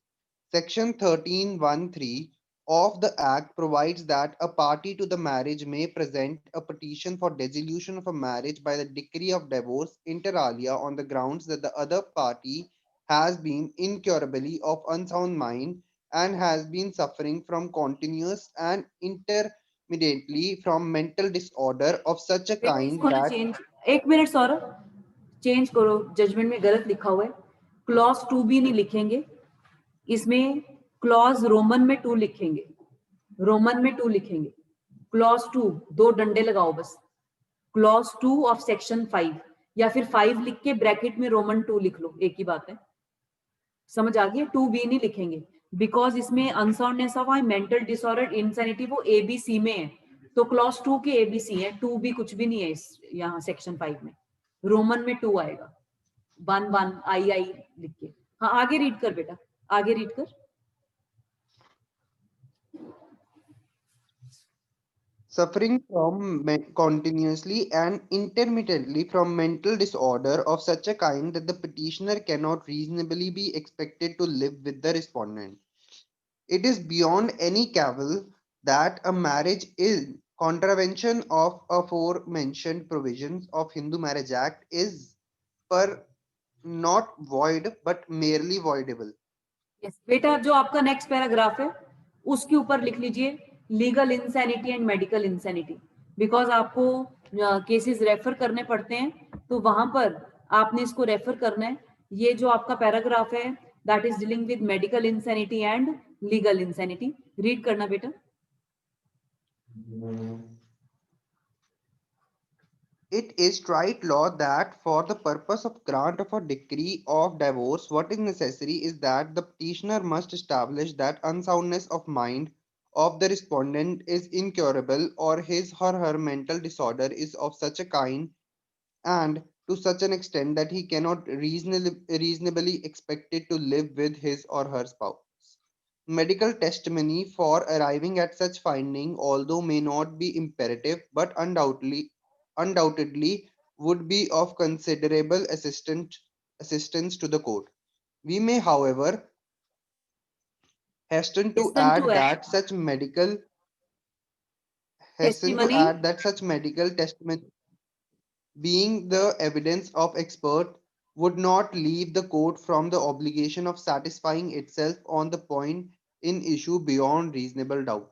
Section 13(1)(3) of the Act provides that a party to the marriage may present a petition for dissolution of a marriage by the decree of divorce inter alia on the grounds that the other party has been incurably of unsound mind and has been suffering from continuous and intermittently from mental disorder of such a kind इसको ना that change, एक minute Saurabh, change करो, judgement में गलत लिखा हुआ है। Clause 2B नहीं लिखेंगे, इसमें क्लॉज रोमन में 2 लिखेंगे, रोमन में 2 लिखेंगे। क्लॉज 2 दो डंडे लगाओ बस, क्लॉज 2 ऑफ सेक्शन 5 या फिर 5 लिख के ब्रैकेट में रोमन 2 लिख लो, एक ही बात है। समझ आ गया? 2B नहीं लिखेंगे बिकॉज इसमें unsoundness of mental disorder insanity वो ABC में है, तो क्लॉज 2 के ABC है, 2B कुछ भी नहीं है इस यहाँ सेक्शन 5 में। रोमन में 2 आएगा, 1 I लिख के। हाँ आगे रीड कर बेटा, आगे रीड कर। suffering from continuously and intermittently from mental disorder of such a kind that the petitioner cannot reasonably be expected to live with the respondent. It is beyond any cavil that a marriage in contravention of aforementioned provisions of Hindu Marriage Act is per not void but merely voidable. yes. बेटा जो आपका next paragraph है उसके ऊपर लिख लीजिए legal insanity and medical insanity, because आपको cases refer करने पड़ते हैं तो वहां पर आपने इसको रेफर करना है. ये जो आपका पैराग्राफ है that is dealing with medical insanity and legal insanity. Read करना बेटा. It is right law that for the purpose of grant of a decree of divorce, what is necessary is that the petitioner must establish that unsoundness of mind of the respondent is incurable, or his or her mental disorder is of such a kind and to such an extent that he cannot reasonably expected to live with his or her spouse. Medical testimony for arriving at such finding, although may not be imperative, but undoubtedly would be of considerable assistance to the court. We may, however, hasten to Hasten to add add that such medical testimony testimony being the evidence of expert would not leave the court from the obligation of satisfying itself on the point in issue beyond reasonable doubt.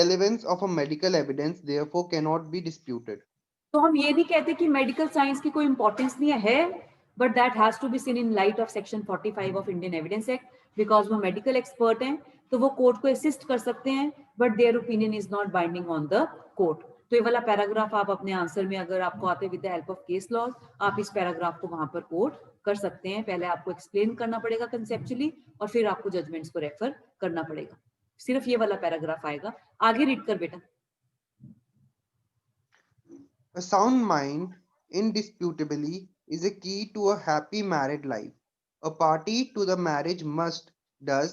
Relevance of a medical evidence therefore cannot be disputed. तो हम ये नहीं कहते कि medical science की कोई importance नहीं है, but that has to be seen in light of section 45 of Indian Evidence Act, because वो मेडिकल एक्सपर्ट हैं तो वो कोर्ट को असिस्ट कर सकते हैं, but their opinion is not binding on the court. तो ये वाला पैराग्राफ आप अपने आंसर में अगर आपको आते with the help of case laws, आप इस पैराग्राफ को वहां पर कोट कर सकते हैं. पहले आपको एक्सप्लेन करना पड़ेगा कंसेप्चुअली और फिर आपको जजमेंट्स को रेफर करना पड़ेगा. सिर्फ ये वाला पैराग्राफ आएगा. आगे रीड कर बेटा. A sound mind, indisputably, is a key to a happy married life. A party to the marriage must, thus,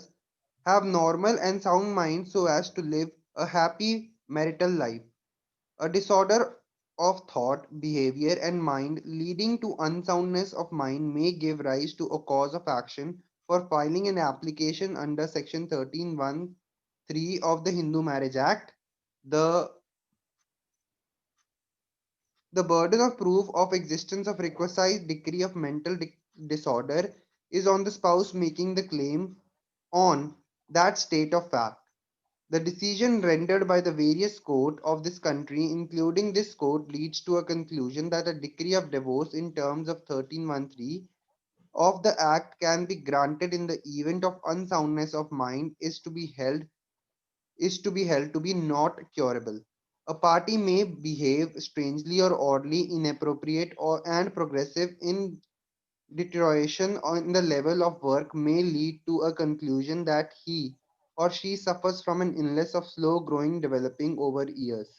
have normal and sound mind so as to live a happy marital life. A disorder of thought, behavior, and mind leading to unsoundness of mind may give rise to a cause of action for filing an application under Section 13(1)(3) of the Hindu Marriage Act. The burden of proof of existence of requisite degree of mental disorder is on the spouse making the claim on that state of fact. The decision rendered by the various courts of this country, including this court, leads to a conclusion that a decree of divorce in terms of 13(1)(3) of the Act can be granted in the event of unsoundness of mind is to be held to be not curable. A party may behave strangely or oddly, inappropriate and progressive in deterioration on the level of work may lead to a conclusion that he or she suffers from an illness of slow growing developing over years.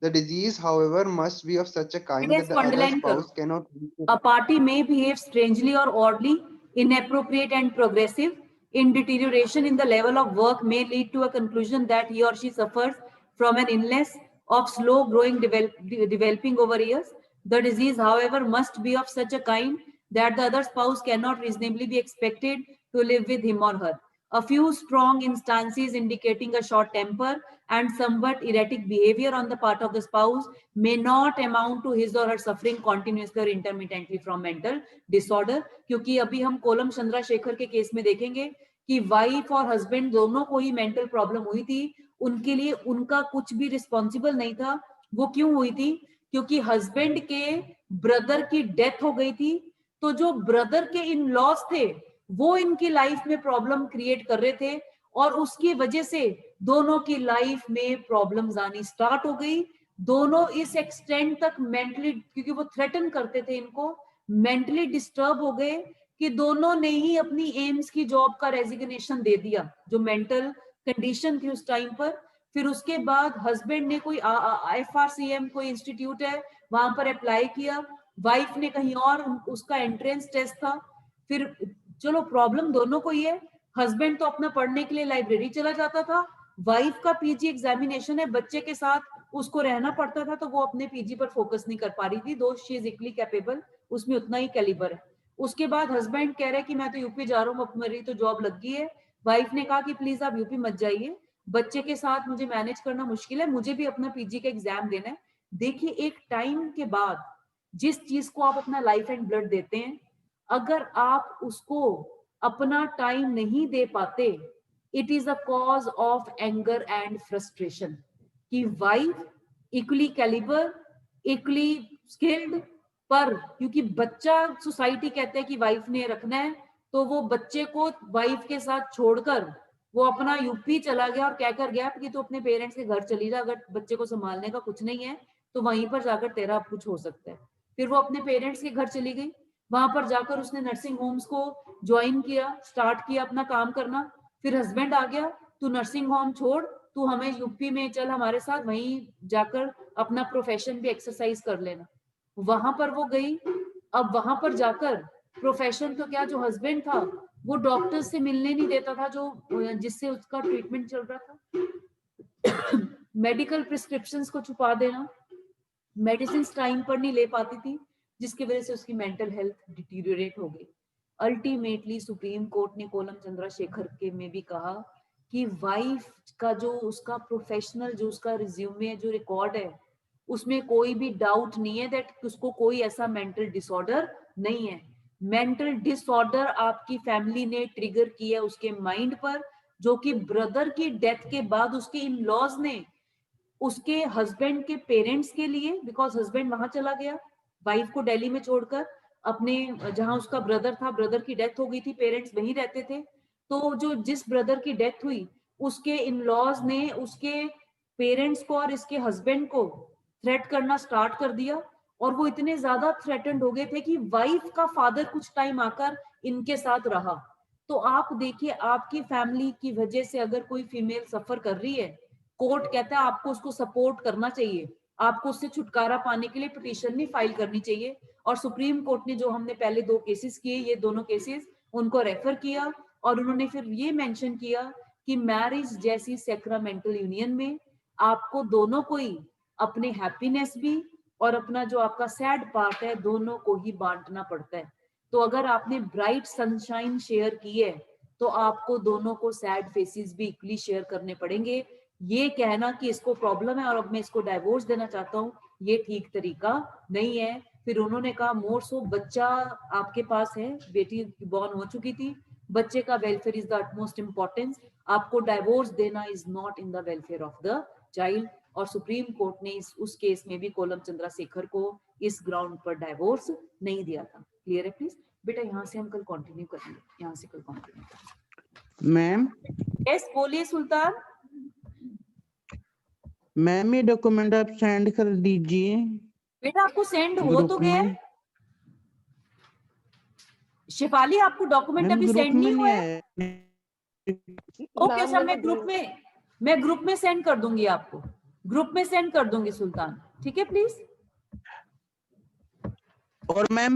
The disease, however, must be of such a kind that the other spouse cannot A party may behave strangely or oddly, inappropriate and progressive in deterioration in the level of work may lead to a conclusion that he or she suffers from an illness of slow growing developing over years. The disease, however, must be of such a kind that the other spouse cannot reasonably be expected to live with him or her. A few strong instances indicating a short temper and somewhat erratic behavior on the part of the spouse may not amount to his or her suffering continuously or intermittently from mental disorder. क्योंकि अभी हम कोलम चंद्रशेखर के case में देखेंगे कि wife और husband दोनों को ही मेंटल प्रॉब्लम हुई थी. उनके लिए उनका कुछ भी रिस्पॉन्सिबल नहीं था. वो क्यों हुई थी? क्योंकि हस्बैंड के ब्रदर की डेथ हो गई थी. तो जो ब्रदर के इन लॉस थे वो इनकी लाइफ में प्रॉब्लम क्रिएट कर रहे थे और उसकी वजह से दोनों की लाइफ में प्रॉब्लम्स आनी स्टार्ट हो गई. दोनों इस एक्सटेंड तक मेंटली, क्योंकि वो थ्रेटन करते थे इनको, मेंटली डिस्टर्ब हो गए कि दोनों ने ही अपनी एम्स की जॉब का रेजिग्नेशन दे दिया, जो मेंटल कंडीशन थी उस टाइम पर. फिर उसके बाद हस्बैंड ने कोई FRCM कोई इंस्टीट्यूट है वहां पर अप्लाई किया, वाइफ ने कहीं और, उसका एंट्रेंस टेस्ट था. फिर चलो प्रॉब्लम दोनों को ही है. हस्बैंड तो अपना पढ़ने के लिए लाइब्रेरी चला जाता था, वाइफ का PG एग्जामिनेशन है, बच्चे के साथ उसको रहना पड़ता था, तो वो अपने पीजी पर फोकस नहीं कर पा रही थी, दो शी इज इक्वली कैपेबल, उसमें उतना ही कैलिबर है। उसके बाद हस्बैंड कह रहे हैं कि मैं तो यूपी जा रहा हूँ, मेरी तो जॉब लग गई है। वाइफ ने कहा कि प्लीज आप यूपी मत जाइए, बच्चे के साथ मुझे मैनेज करना मुश्किल है, मुझे भी अपना पीजी का एग्जाम देना है। देखिए, एक टाइम के बाद जिस चीज को आप अपना लाइफ एंड ब्लड देते हैं, अगर आप उसको अपना टाइम नहीं दे पाते, it is a cause of anger and frustration. कि wife equally calibre, equally skilled, पर क्योंकि बच्चा, सोसाइटी कहते हैं कि वाइफ ने रखना है, तो वो बच्चे को वाइफ के साथ छोड़कर वो अपना यूपी चला गया और कहकर गया कि तू अपने पेरेंट्स के घर चली जा, अगर बच्चे को संभालने का कुछ नहीं है तो वहीं पर जाकर तेरा कुछ हो सकता है। फिर वो अपने पेरेंट्स के घर चली गई, वहां पर जाकर उसने नर्सिंग होम्स को ज्वाइन किया, स्टार्ट किया अपना काम करना। फिर हस्बैंड आ गया, तू नर्सिंग होम छोड़, तू हमें यूपी में चल हमारे साथ, वहीं जाकर अपना प्रोफेशन भी एक्सरसाइज कर लेना। वहां पर वो गई। अब वहां पर जाकर प्रोफेशन तो क्या, जो हस्बैंड था वो डॉक्टर से मिलने नहीं देता था, जो जिससे उसका ट्रीटमेंट चल रहा था। मेडिकल प्रिस्क्रिप्शंस को छुपा देना, मेडिसिन टाइम पर नहीं ले पाती थी, जिसकी वजह से उसकी मेंटल हेल्थ डिटीरियोरेट हो गई। अल्टीमेटली सुप्रीम कोर्ट ने कोलम चंद्रशेखर के में भी कहा कि वाइफ का जो उसका प्रोफेशनल, जो उसका रिज्यूमे, जो रिकॉर्ड है, उसमें कोई भी डाउट नहीं है दैट उसको कोई ऐसा मेंटल डिसऑर्डर नहीं है। मेंटल डिसऑर्डर आपकी फैमिली ने ट्रिगर किया उसके माइंड पर, जो कि ब्रदर की डेथ के बाद उसके इन लॉज ने उसके हस्बैंड के पेरेंट्स के लिए, बिकॉज हस्बैंड वहां चला गया वाइफ को दिल्ली में छोड़कर, अपने जहां उसका ब्रदर था, ब्रदर की डेथ हो गई थी, पेरेंट्स वहीं रहते थे, तो जो जिस ब्रदर की डेथ हुई उसके इन लॉज ने उसके पेरेंट्स को और इसके हस्बैंड को थ्रेट करना स्टार्ट कर दिया। और वो इतने ज्यादा थ्रेटेंड हो गए थे कि वाइफ का फादर कुछ टाइम आकर इनके साथ रहा। तो आप देखिए, आपकी फैमिली की वजह से अगर कोई फीमेल सफर कर रही है, कोर्ट कहता है आपको उसको सपोर्ट करना चाहिए, आपको उससे छुटकारा पाने के लिए पिटीशन नहीं फाइल करनी चाहिए। और सुप्रीम कोर्ट ने जो हमने पहले दो केसेस किए, ये दोनों केसेस उनको रेफर किया, और उन्होंने फिर ये मेंशन किया कि मैरिज जैसी सैक्रामेंटल यूनियन में आपको दोनों को ही अपने हैप्पीनेस भी और अपना जो आपका सैड पार्ट है, दोनों को ही बांटना पड़ता है। तो अगर आपने ब्राइट सनशाइन शेयर की है, तो आपको दोनों को सैड फेसेस भी इक्वली शेयर करने पड़ेंगे। ये कहना कि इसको प्रॉब्लम है और अब मैं इसको डाइवोर्स देना चाहता हूँ, ये ठीक तरीका नहीं है। फिर उन्होंने कहा मोर सो, बच्चा आपके पास है, बेटी बॉर्न हो चुकी थी, बच्चे का welfare is the utmost importance, आपको डाइवोर्स देना is not in the welfare of the child. और सुप्रीम कोर्ट ने उस केस में भी कोलम चंद्रशेखर को इस ग्राउंड पर डाइवोर्स नहीं दिया था। क्लियर है प्लीज बेटा? यहाँ से हम कल कंटिन्यू करेंगे, यहाँ से कल कंटिन्यू करेंगे। मैम यस बोलिए सुल्तान। मैम ये डॉक्यूमेंट आप सेंड कर दीजिए बेटा आपको सेंड हो ग्रुप तो गया है। में। शिफाली आपको डॉक्यूमेंट मैम अभी ग्रुप सेंड में नहीं हुआ नहीं है? आया। ओके, मैम अच्छा मैंने मैं ग्रुप में सेंड कर दूंगी आपको, ग्रुप में सेंड कर दूंगी सुल्तान, ठीक है प्लीज। और मैम